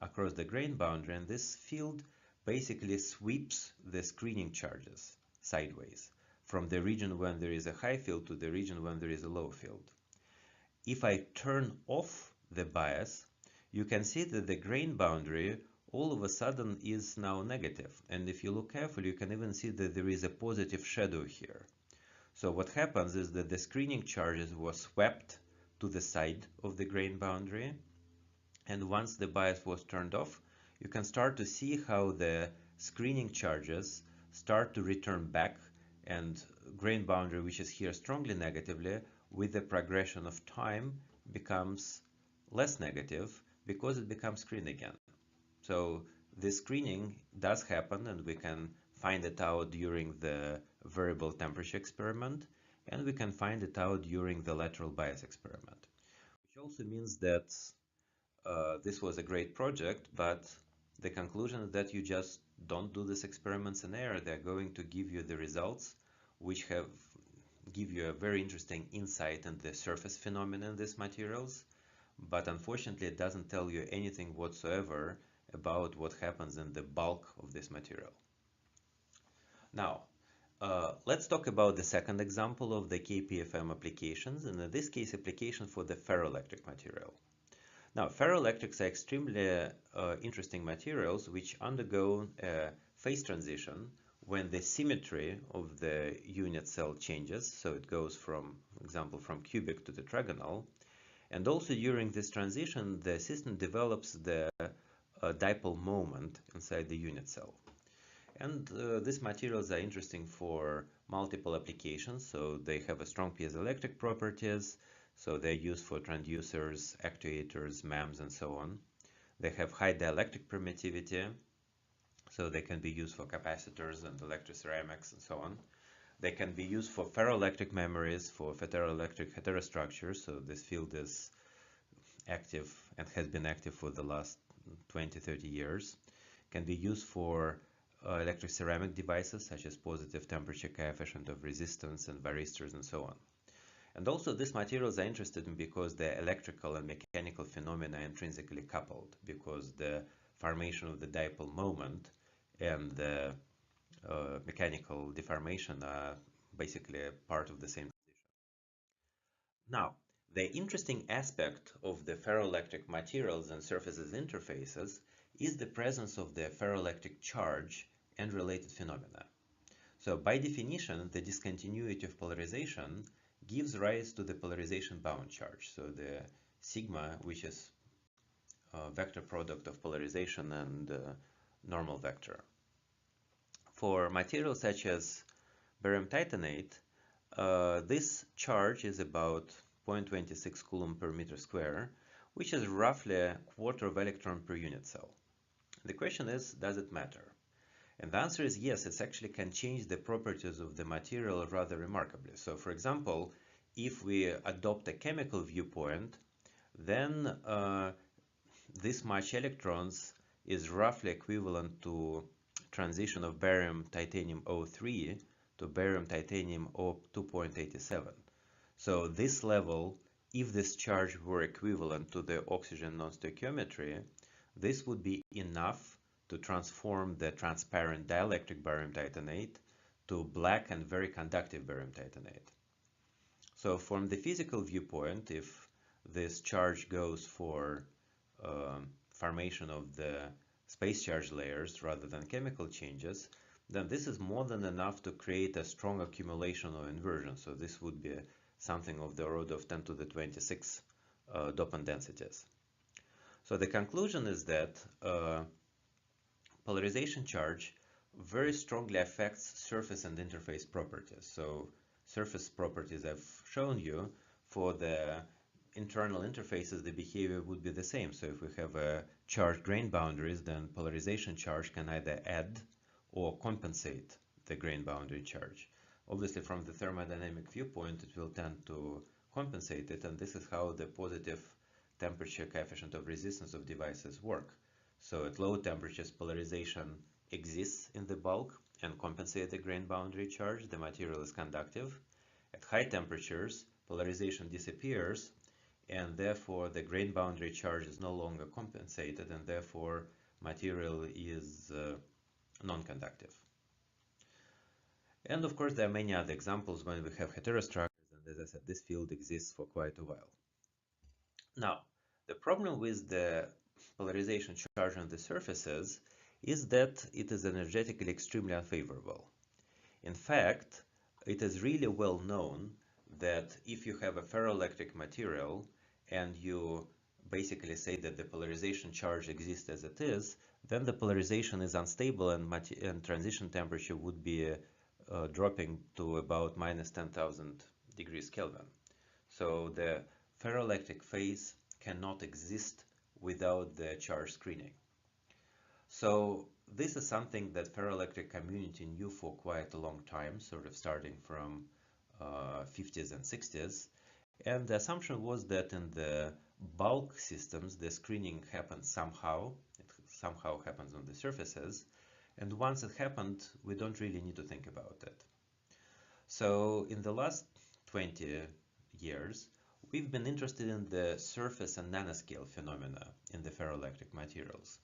across the grain boundary, and this field basically sweeps the screening charges sideways from the region when there is a high field to the region when there is a low field. If I turn off the bias, you can see that the grain boundary all of a sudden is now negative. And if you look carefully, you can even see that there is a positive shadow here. So what happens is that the screening charges were swept to the side of the grain boundary. And once the bias was turned off, you can start to see how the screening charges start to return back, and grain boundary, which is here strongly negatively, with the progression of time becomes less negative because it becomes screened again. So this screening does happen, and we can find it out during the variable temperature experiment, and we can find it out during the lateral bias experiment. Which also means that this was a great project, but the conclusion is that you just don't do these experiments in air. They're going to give you the results which give you a very interesting insight into the surface phenomena in these materials, but unfortunately it doesn't tell you anything whatsoever about what happens in the bulk of this material. Now, let's talk about the second example of the KPFM applications, and in this case application for the ferroelectric material. Now, ferroelectrics are extremely interesting materials which undergo a phase transition when the symmetry of the unit cell changes. So it goes from, for example, from cubic to tetragonal. And also during this transition, the system develops the dipole moment inside the unit cell. And these materials are interesting for multiple applications. So they have a strong piezoelectric properties. So they're used for transducers, actuators, MEMS, and so on. They have high dielectric permittivity. So they can be used for capacitors and electroceramics and so on. They can be used for ferroelectric memories, for ferroelectric heterostructures. So this field is active and has been active for the last 20-30 years. Can be used for electroceramic devices such as positive temperature coefficient of resistance and varistors and so on. And also these materials are interesting because the electrical and mechanical phenomena are intrinsically coupled, because the formation of the dipole moment and the mechanical deformation are basically a part of the same transition. Now, the interesting aspect of the ferroelectric materials and surfaces interfaces is the presence of the ferroelectric charge and related phenomena. So by definition, the discontinuity of polarization gives rise to the polarization bound charge. So the sigma, which is a vector product of polarization and normal vector. For materials such as barium titanate, this charge is about 0.26 coulomb per meter square, which is roughly a quarter of electron per unit cell. The question is, does it matter? And the answer is yes, it actually can change the properties of the material rather remarkably. So for example, if we adopt a chemical viewpoint, then this much electrons is roughly equivalent to transition of barium titanium O3 to barium titanium O2.87. So this level, if this charge were equivalent to the oxygen non-stoichiometry, this would be enough to transform the transparent dielectric barium titanate to black and very conductive barium titanate. So from the physical viewpoint, if this charge goes for formation of the space charge layers rather than chemical changes, then this is more than enough to create a strong accumulation or inversion. So this would be something of the order of 10 to the 26 dopant densities. So the conclusion is that polarization charge very strongly affects surface and interface properties. So surface properties I've shown you. For the internal interfaces, the behavior would be the same. So if we have charged grain boundaries, then polarization charge can either add or compensate the grain boundary charge. Obviously, from the thermodynamic viewpoint, it will tend to compensate it, and this is how the positive temperature coefficient of resistance of devices work. So at low temperatures, polarization exists in the bulk and compensates the grain boundary charge. The material is conductive. At high temperatures, polarization disappears, and therefore the grain boundary charge is no longer compensated, and therefore material is non-conductive. And of course, there are many other examples when we have heterostructures, and as I said, this field exists for quite a while. Now, the problem with the polarization charge on the surfaces is that it is energetically extremely unfavorable. In fact, it is really well known that if you have a ferroelectric material and you basically say that the polarization charge exists as it is, then the polarization is unstable, and transition temperature would be dropping to about minus 10,000 degrees Kelvin. So the ferroelectric phase cannot exist without the charge screening. So this is something that ferroelectric community knew for quite a long time, sort of starting from 50s and 60s. And the assumption was that in the bulk systems, the screening happens somehow. It somehow happens on the surfaces. And once it happened, we don't really need to think about it. So in the last 20 years, we've been interested in the surface and nanoscale phenomena in the ferroelectric materials.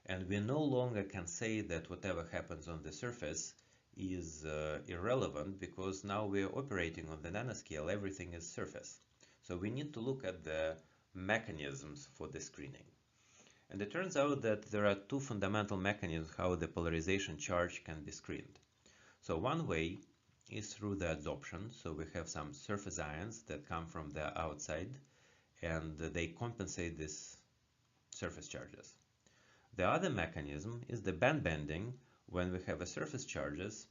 And we no longer can say that whatever happens on the surface is irrelevant, because now we are operating on the nanoscale, everything is surface. So we need to look at the mechanisms for the screening. And it turns out that there are two fundamental mechanisms how the polarization charge can be screened. So one way is through the adsorption. So we have some surface ions that come from the outside, and they compensate these surface charges. The other mechanism is the band bending, when we have a surface charges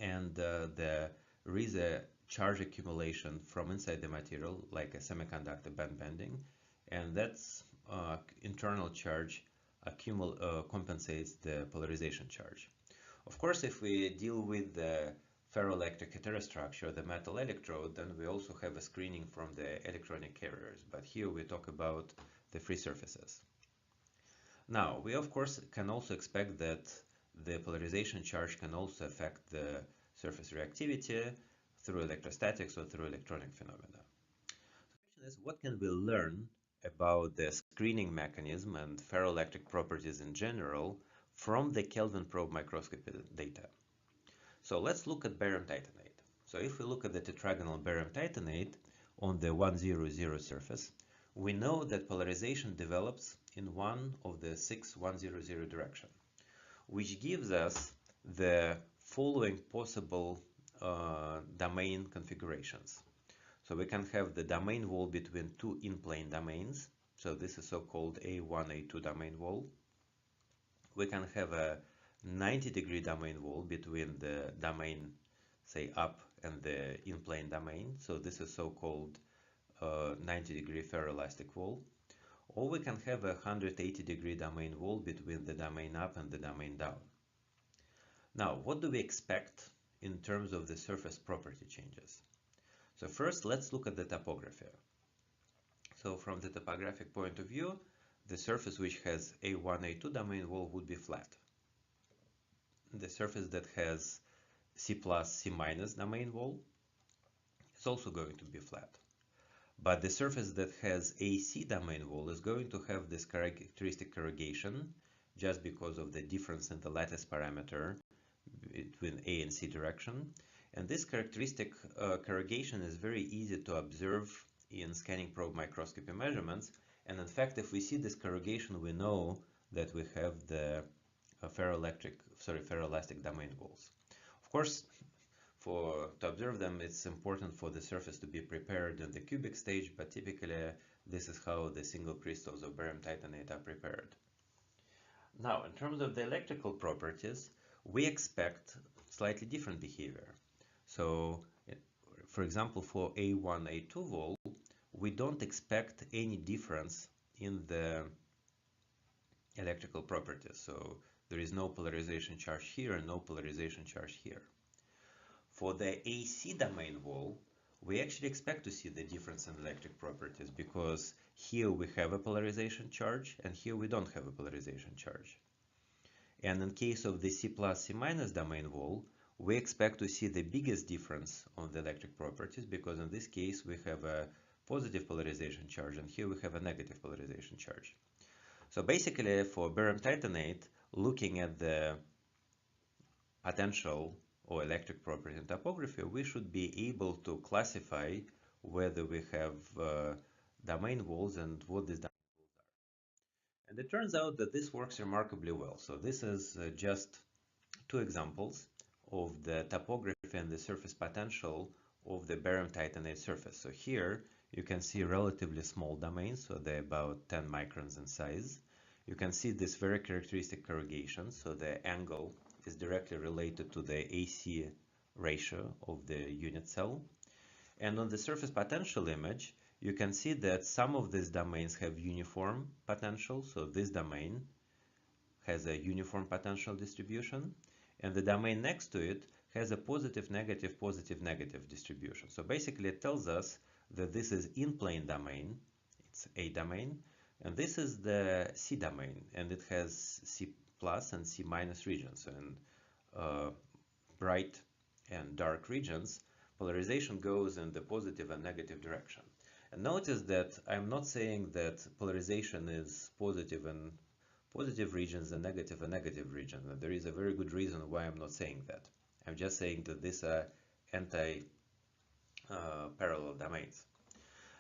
and there is a charge accumulation from inside the material, like a semiconductor band bending, and that's internal charge compensates the polarization charge. Of course, if we deal with the ferroelectric heterostructure, the metal electrode, then we also have a screening from the electronic carriers, but here we talk about the free surfaces. Now, we of course can also expect that the polarization charge can also affect the surface reactivity through electrostatics or through electronic phenomena. The question is, what can we learn about the screening mechanism and ferroelectric properties in general from the Kelvin probe microscopy data? So let's look at barium titanate. So if we look at the tetragonal barium titanate on the 100 surface, we know that polarization develops in one of the 6100 direction, which gives us the following possible domain configurations. So we can have the domain wall between two in-plane domains. So this is so-called A1, A2 domain wall. We can have a 90-degree domain wall between the domain, say, up and the in-plane domain. So this is so-called 90-degree ferroelastic wall. Or we can have a 180-degree domain wall between the domain up and the domain down. Now, what do we expect in terms of the surface property changes? So first, let's look at the topography. So from the topographic point of view, the surface which has A1, A2 domain wall would be flat. The surface that has C plus, C minus domain wall is also going to be flat. But the surface that has AC domain wall is going to have this characteristic corrugation just because of the difference in the lattice parameter between A and C direction. And this characteristic corrugation is very easy to observe in scanning probe microscopy measurements. And in fact, if we see this corrugation, we know that we have the ferroelastic domain walls. Of course, to observe them, it's important for the surface to be prepared in the cubic stage, but typically this is how the single crystals of barium titanate are prepared. Now, in terms of the electrical properties, we expect slightly different behavior. So, for example, for A1, A2 wall, we don't expect any difference in the electrical properties. So there is no polarization charge here and no polarization charge here. For the AC domain wall, we actually expect to see the difference in electric properties because here we have a polarization charge and here we don't have a polarization charge. And in case of the C plus, C minus domain wall, we expect to see the biggest difference on the electric properties because in this case we have a positive polarization charge and here we have a negative polarization charge. So basically for barium titanate, looking at the potential or electric property in topography, we should be able to classify whether we have domain walls and what these domain walls are. And it turns out that this works remarkably well. So this is just two examples of the topography and the surface potential of the barium titanate surface. So here you can see relatively small domains, so they're about 10 microns in size. You can see this very characteristic corrugation, so the angle is directly related to the AC ratio of the unit cell. And on the surface potential image, you can see that some of these domains have uniform potential, so this domain has a uniform potential distribution, and the domain next to it has a positive, negative distribution. So basically it tells us that this is in-plane domain, it's A domain, and this is the C domain, and it has C plus and C minus regions. So in bright and dark regions, polarization goes in the positive and negative direction. And notice that I'm not saying that polarization is positive in positive regions and negative regions. There is a very good reason why I'm not saying that. I'm just saying that these are anti-parallel domains.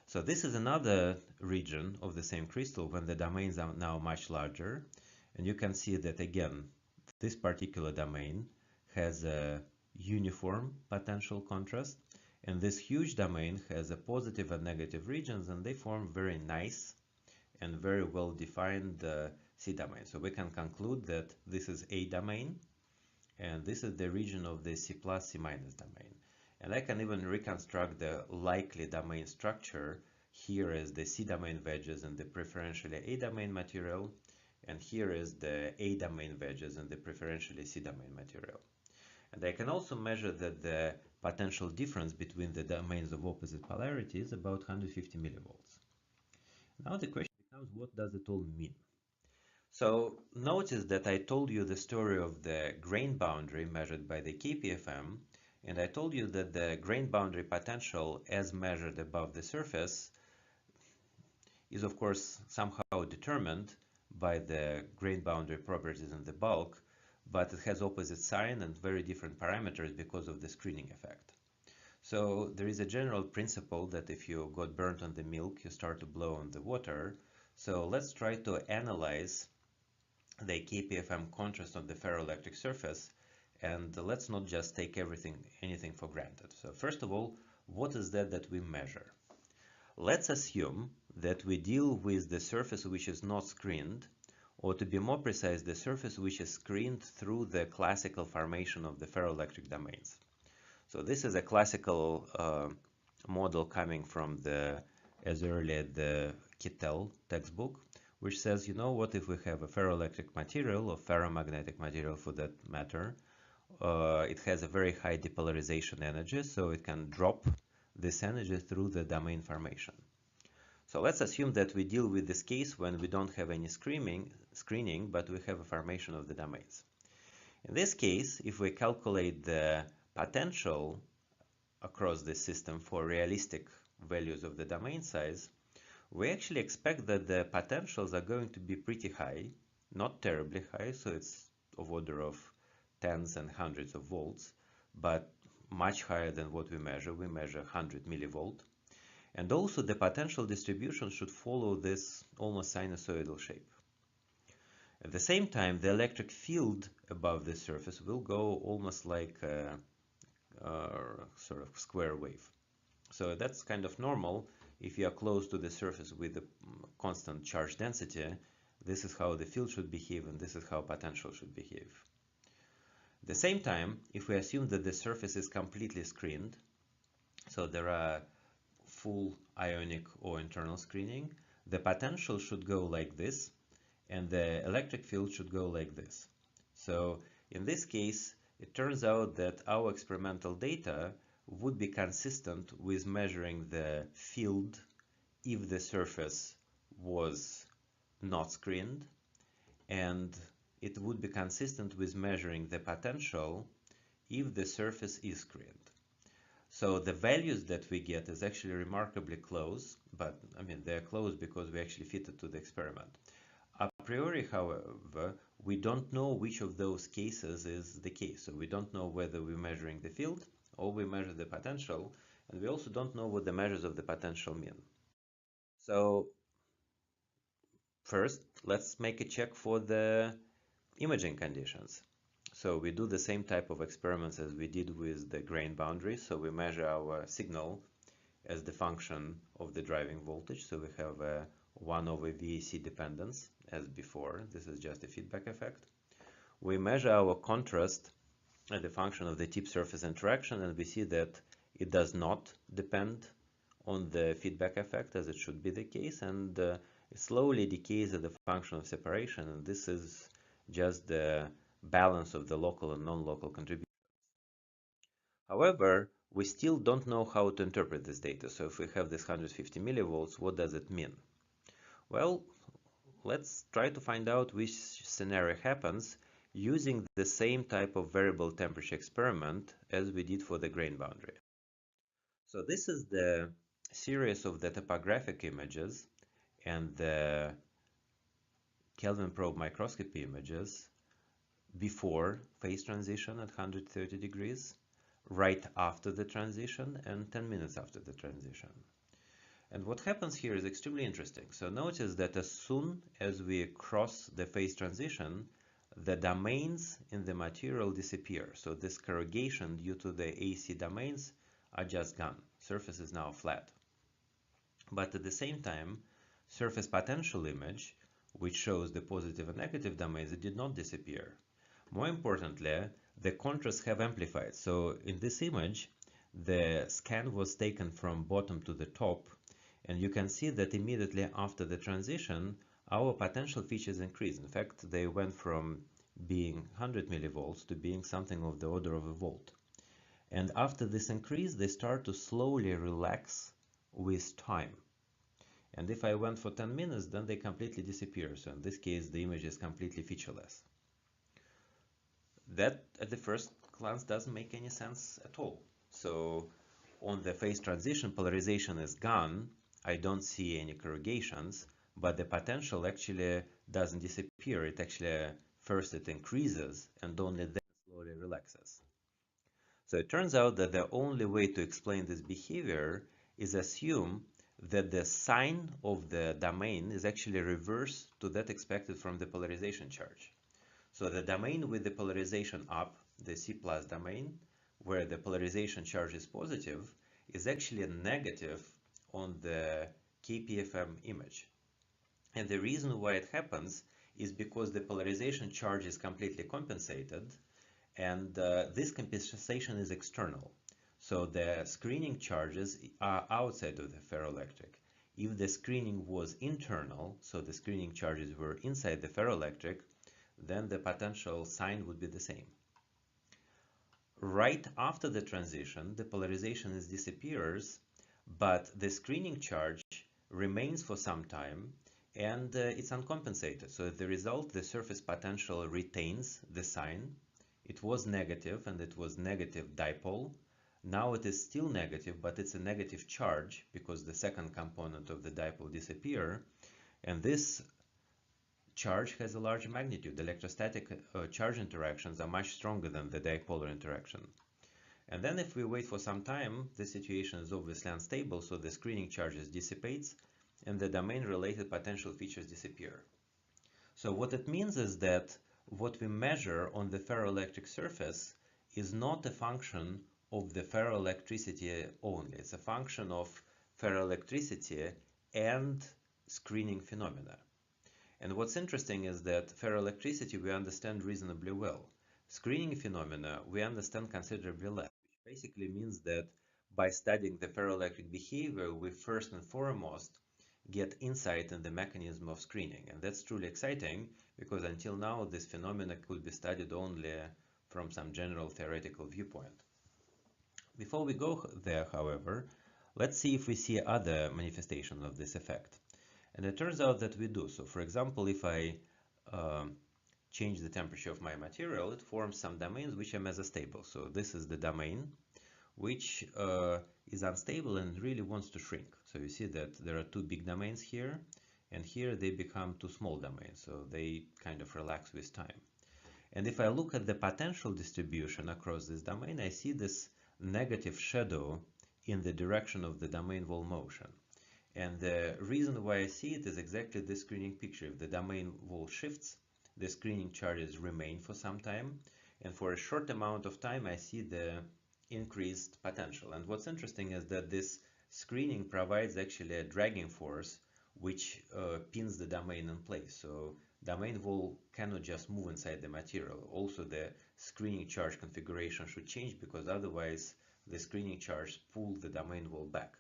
So this is another region of the same crystal when the domains are now much larger. And you can see that again, this particular domain has a uniform potential contrast. And this huge domain has a positive and negative regions, and they form very nice and very well defined C domain. So we can conclude that this is A domain, and this is the region of the C plus, C minus domain. And I can even reconstruct the likely domain structure. Here is the C domain wedges in the preferentially A domain material, and here is the A domain wedges in the preferentially C domain material. And I can also measure that the potential difference between the domains of opposite polarity is about 150 millivolts. Now the question becomes, what does it all mean? So notice that I told you the story of the grain boundary measured by the KPFM, and I told you that the grain boundary potential as measured above the surface is of course somehow determined by the grain boundary properties in the bulk, but it has opposite sign and very different parameters because of the screening effect. So there is a general principle that if you got burnt on the milk, you start to blow on the water. So let's try to analyze the KPFM contrast on the ferroelectric surface, and let's not just take anything for granted. So first of all, what is that we measure? Let's assume that we deal with the surface which is not screened, or to be more precise, the surface which is screened through the classical formation of the ferroelectric domains. So this is a classical model coming from as early as the Kittel textbook, which says, you know what, if we have a ferroelectric material or ferromagnetic material for that matter, it has a very high depolarization energy, so it can drop this energy through the domain formation. So let's assume that we deal with this case when we don't have any screening, but we have a formation of the domains. In this case, if we calculate the potential across the system for realistic values of the domain size, we actually expect that the potentials are going to be pretty high, not terribly high, so it's of order of tens and hundreds of volts, but much higher than what we measure. We measure 100 millivolt. And also the potential distribution should follow this almost sinusoidal shape. At the same time, the electric field above the surface will go almost like a sort of square wave. So that's kind of normal. If you are close to the surface with a constant charge density, this is how the field should behave, and this is how potential should behave. At the same time, if we assume that the surface is completely screened, so there are full ionic or internal screening, the potential should go like this, and the electric field should go like this. So in this case, it turns out that our experimental data would be consistent with measuring the field if the surface was not screened, and it would be consistent with measuring the potential if the surface is screened. So the values that we get is actually remarkably close, but I mean they're close because we actually fit it to the experiment. A priori, however, we don't know which of those cases is the case. So we don't know whether we're measuring the field or we measure the potential, and we also don't know what the measures of the potential mean. So first, let's make a check for the imaging conditions. So we do the same type of experiments as we did with the grain boundary. So we measure our signal as the function of the driving voltage. So we have a 1 over VAC dependence as before. This is just a feedback effect. We measure our contrast as the function of the tip surface interaction, and we see that it does not depend on the feedback effect as it should be the case, and it slowly decays as a function of separation, and this is just the balance of the local and non-local contributions. However, we still don't know how to interpret this data. So if we have this 150 millivolts, what does it mean? Well, let's try to find out which scenario happens using the same type of variable temperature experiment as we did for the grain boundary. So this is the series of the topographic images and the Kelvin probe microscopy images before phase transition at 130 degrees, right after the transition, and 10 minutes after the transition. And what happens here is extremely interesting. So notice that as soon as we cross the phase transition, the domains in the material disappear. So this corrugation due to the AC domains are just gone. Surface is now flat. But at the same time, surface potential image, which shows the positive and negative domains, it did not disappear. More importantly, the contrasts have amplified. So in this image, the scan was taken from bottom to the top, and you can see that immediately after the transition, our potential features increased. In fact, they went from being 100 millivolts to being something of the order of a volt. And after this increase, they start to slowly relax with time. And if I went for 10 minutes, then they completely disappear. So in this case, the image is completely featureless. That at the first glance doesn't make any sense at all. So on the phase transition, polarization is gone. I don't see any corrugations, but the potential actually doesn't disappear. It actually first it increases and only then slowly relaxes. So it turns out that the only way to explain this behavior is assume that the sign of the domain is actually reverse to that expected from the polarization charge. So the domain with the polarization up, the C plus domain, where the polarization charge is positive, is actually negative on the KPFM image. And the reason why it happens is because the polarization charge is completely compensated, and this compensation is external. So the screening charges are outside of the ferroelectric. If the screening was internal, so the screening charges were inside the ferroelectric, then the potential sign would be the same. right after the transition, the polarization disappears, but the screening charge remains for some time, and it's uncompensated. So as a result, the surface potential retains the sign. It was negative, and it was negative dipole. Now it is still negative, but it's a negative charge because the second component of the dipole disappears, and this charge has a large magnitude. The electrostatic charge interactions are much stronger than the dipolar interaction. And then if we wait for some time, the situation is obviously unstable, so the screening charges dissipates and the domain-related potential features disappear. So what it means is that what we measure on the ferroelectric surface is not a function of the ferroelectricity only. It's a function of ferroelectricity and screening phenomena. And what's interesting is that ferroelectricity we understand reasonably well. Screening phenomena we understand considerably less, which basically means that by studying the ferroelectric behavior, we first and foremost get insight in the mechanism of screening. And that's truly exciting because until now this phenomena could be studied only from some general theoretical viewpoint. Before we go there, however, let's see if we see other manifestations of this effect. And it turns out that we do. So for example, if I change the temperature of my material, it forms some domains which are mesostable. So this is the domain which is unstable and really wants to shrink. So you see that there are two big domains here, and here they become two small domains. So they kind of relax with time. And if I look at the potential distribution across this domain, I see this negative shadow in the direction of the domain wall motion. And the reason why I see it is exactly this screening picture. If the domain wall shifts, the screening charges remain for some time, and for a short amount of time I see the increased potential. And what's interesting is that this screening provides actually a dragging force which pins the domain in place. So domain wall cannot just move inside the material. Also the screening charge configuration should change because otherwise the screening charge pulls the domain wall back.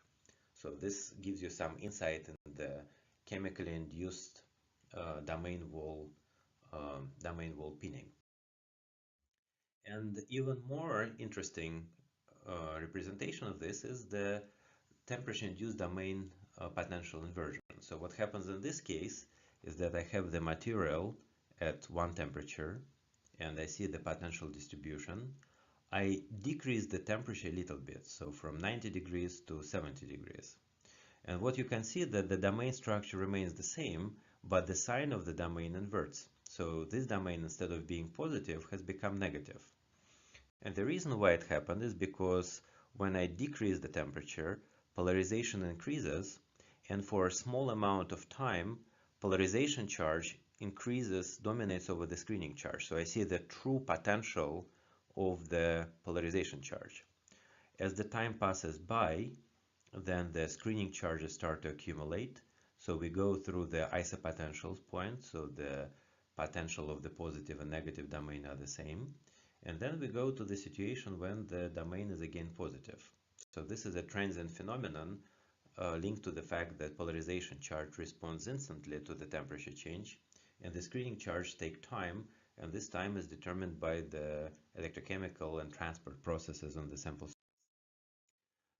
So this gives you some insight in the chemically induced domain wall pinning. And even more interesting representation of this is the temperature-induced domain potential inversion. So what happens in this case is that I have the material at one temperature and I see the potential distribution. I decrease the temperature a little bit, so from 90 degrees to 70 degrees. And what you can see that the domain structure remains the same, but the sign of the domain inverts. So this domain, instead of being positive, has become negative. And the reason why it happened is because when I decrease the temperature, polarization increases, and for a small amount of time, polarization charge increases, dominates over the screening charge. So I see the true potential of the polarization charge. As the time passes by, then the screening charges start to accumulate. So we go through the isopotential point, so the potential of the positive and negative domain are the same. And then we go to the situation when the domain is again positive. So this is a transient phenomenon linked to the fact that polarization charge responds instantly to the temperature change, and the screening charge take time, and this time is determined by the electrochemical and transport processes on the sample.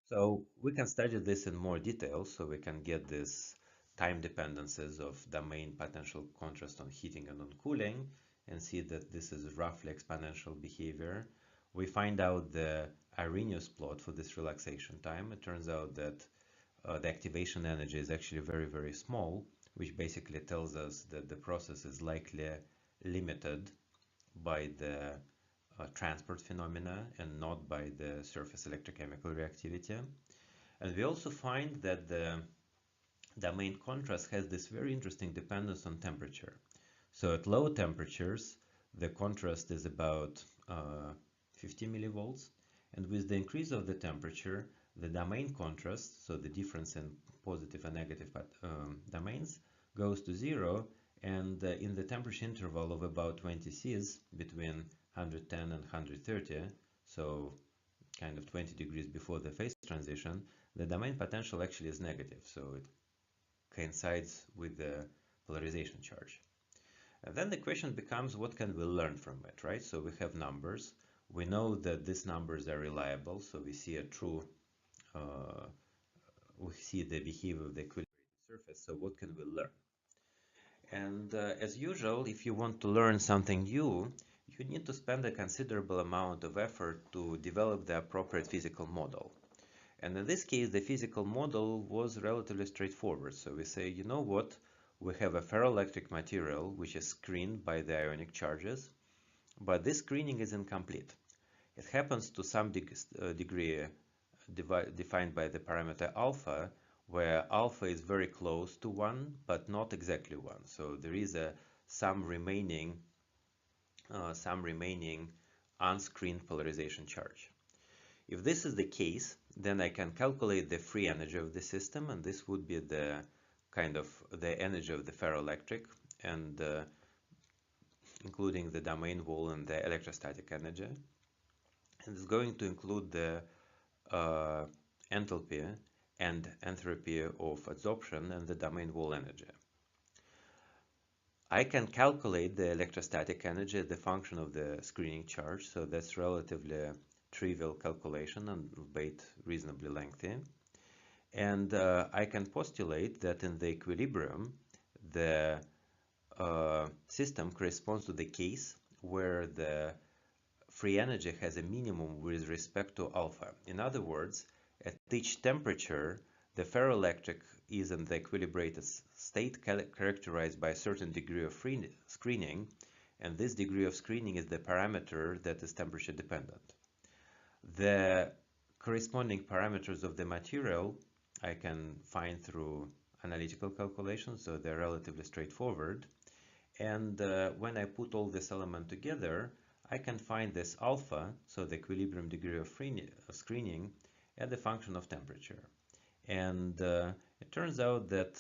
So we can study this in more detail, so we can get this time dependencies of domain potential contrast on heating and on cooling, and see that this is roughly exponential behavior. We find out the Arrhenius plot for this relaxation time. It turns out that the activation energy is actually very, very small, which basically tells us that the process is likely limited by the transport phenomena and not by the surface electrochemical reactivity. And we also find that the domain contrast has this very interesting dependence on temperature. So at low temperatures, the contrast is about 50 millivolts, and with the increase of the temperature, the domain contrast, so the difference in positive and negative domains, goes to zero, and in the temperature interval of about 20 Cs between 110 and 130, so kind of 20 degrees before the phase transition, the domain potential actually is negative, so it coincides with the polarization charge. And then the question becomes, what can we learn from it, right? So we have numbers. We know that these numbers are reliable, so we see a true, we see the behavior of the equilibrated surface. So what can we learn? And as usual, if you want to learn something new, you need to spend a considerable amount of effort to develop the appropriate physical model. And in this case, the physical model was relatively straightforward. So we say, you know what? We have a ferroelectric material which is screened by the ionic charges, but this screening is incomplete. It happens to some degree defined by the parameter alpha, where alpha is very close to 1, but not exactly 1. So there is some remaining unscreened polarization charge. If this is the case, then I can calculate the free energy of the system, and this would be the kind of the energy of the ferroelectric, and including the domain wall and the electrostatic energy. And it's going to include the enthalpy and entropy of adsorption and the domain wall energy. I can calculate the electrostatic energy as the function of the screening charge, so that's relatively trivial calculation and albeit reasonably lengthy. And I can postulate that in the equilibrium, the system corresponds to the case where the free energy has a minimum with respect to alpha. In other words, at each temperature, the ferroelectric is in the equilibrated state characterized by a certain degree of free screening, and this degree of screening is the parameter that is temperature dependent. The corresponding parameters of the material I can find through analytical calculations, so they're relatively straightforward. And when I put all this element together, I can find this alpha, so the equilibrium degree of screening, as the function of temperature. And it turns out that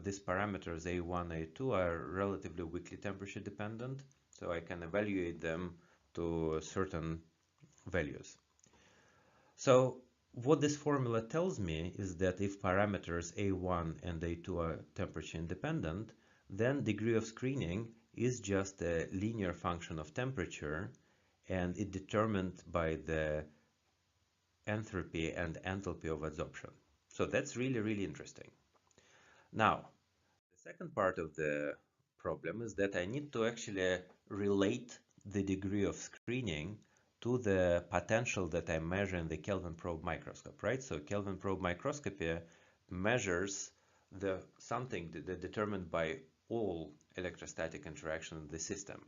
these parameters A1, A2 are relatively weakly temperature dependent, so I can evaluate them to certain values. So what this formula tells me is that if parameters A1 and A2 are temperature independent, then degree of screening is just a linear function of temperature, and it's determined by the entropy and enthalpy of adsorption. So that's really, really interesting. Now, the second part of the problem is that I need to actually relate the degree of screening to the potential that I measure in the Kelvin probe microscope, right? So Kelvin probe microscopy measures something that determined by all electrostatic interaction in the system.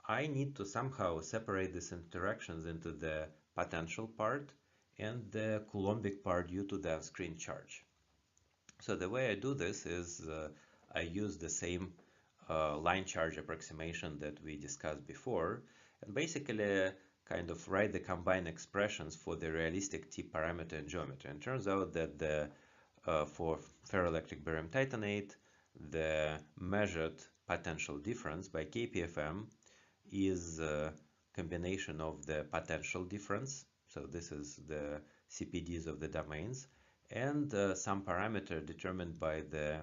I need to somehow separate these interactions into the potential part and the coulombic part due to the unscreened charge. So the way I do this is I use the same line charge approximation that we discussed before, and basically kind of write the combined expressions for the realistic T parameter and geometry. And it turns out that for ferroelectric barium titanate, the measured potential difference by KPFM is a combination of the potential difference, so this is the CPDs of the domains, and some parameter determined by the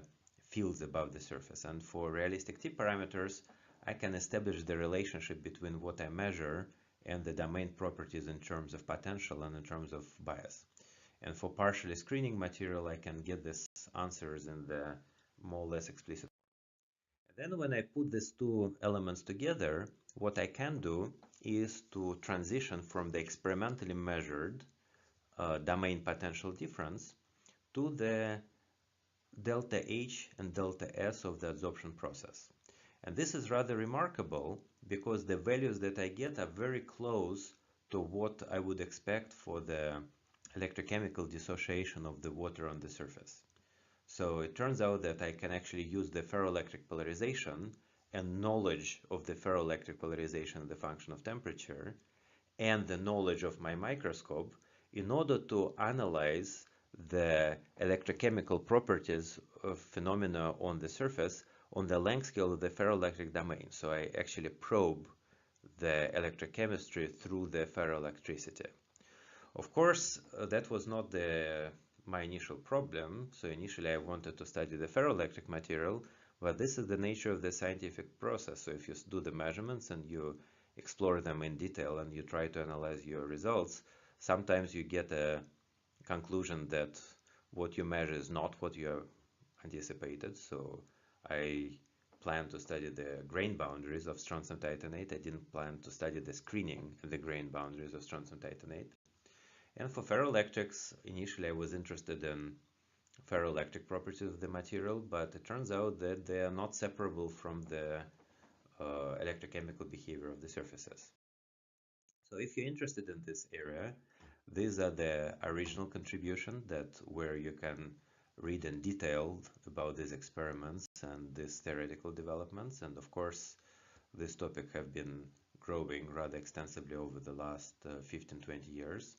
fields above the surface. And for realistic T parameters, I can establish the relationship between what I measure and the domain properties in terms of potential and in terms of bias. And for partially screening material, I can get these answers in the more or less explicit. And then when I put these two elements together, what I can do is to transition from the experimentally measured domain potential difference to the delta H and delta S of the adsorption process. And this is rather remarkable because the values that I get are very close to what I would expect for the electrochemical dissociation of the water on the surface. So it turns out that I can actually use the ferroelectric polarization and knowledge of the ferroelectric polarization, the function of temperature, and the knowledge of my microscope in order to analyze the electrochemical properties of phenomena on the surface on the length scale of the ferroelectric domain. So I actually probe the electrochemistry through the ferroelectricity. Of course, that was not my initial problem. So initially I wanted to study the ferroelectric material, but this is the nature of the scientific process. So if you do the measurements and you explore them in detail and you try to analyze your results, sometimes you get a conclusion that what you measure is not what you anticipated. So I plan to study the grain boundaries of strontium titanate. I didn't plan to study the screening and the grain boundaries of strontium titanate. And for ferroelectrics, initially I was interested in ferroelectric properties of the material, but it turns out that they are not separable from the electrochemical behavior of the surfaces. So if you're interested in this area, these are the original contribution where you can read in detail about these experiments and these theoretical developments. And of course, this topic have been growing rather extensively over the last 15-20 years.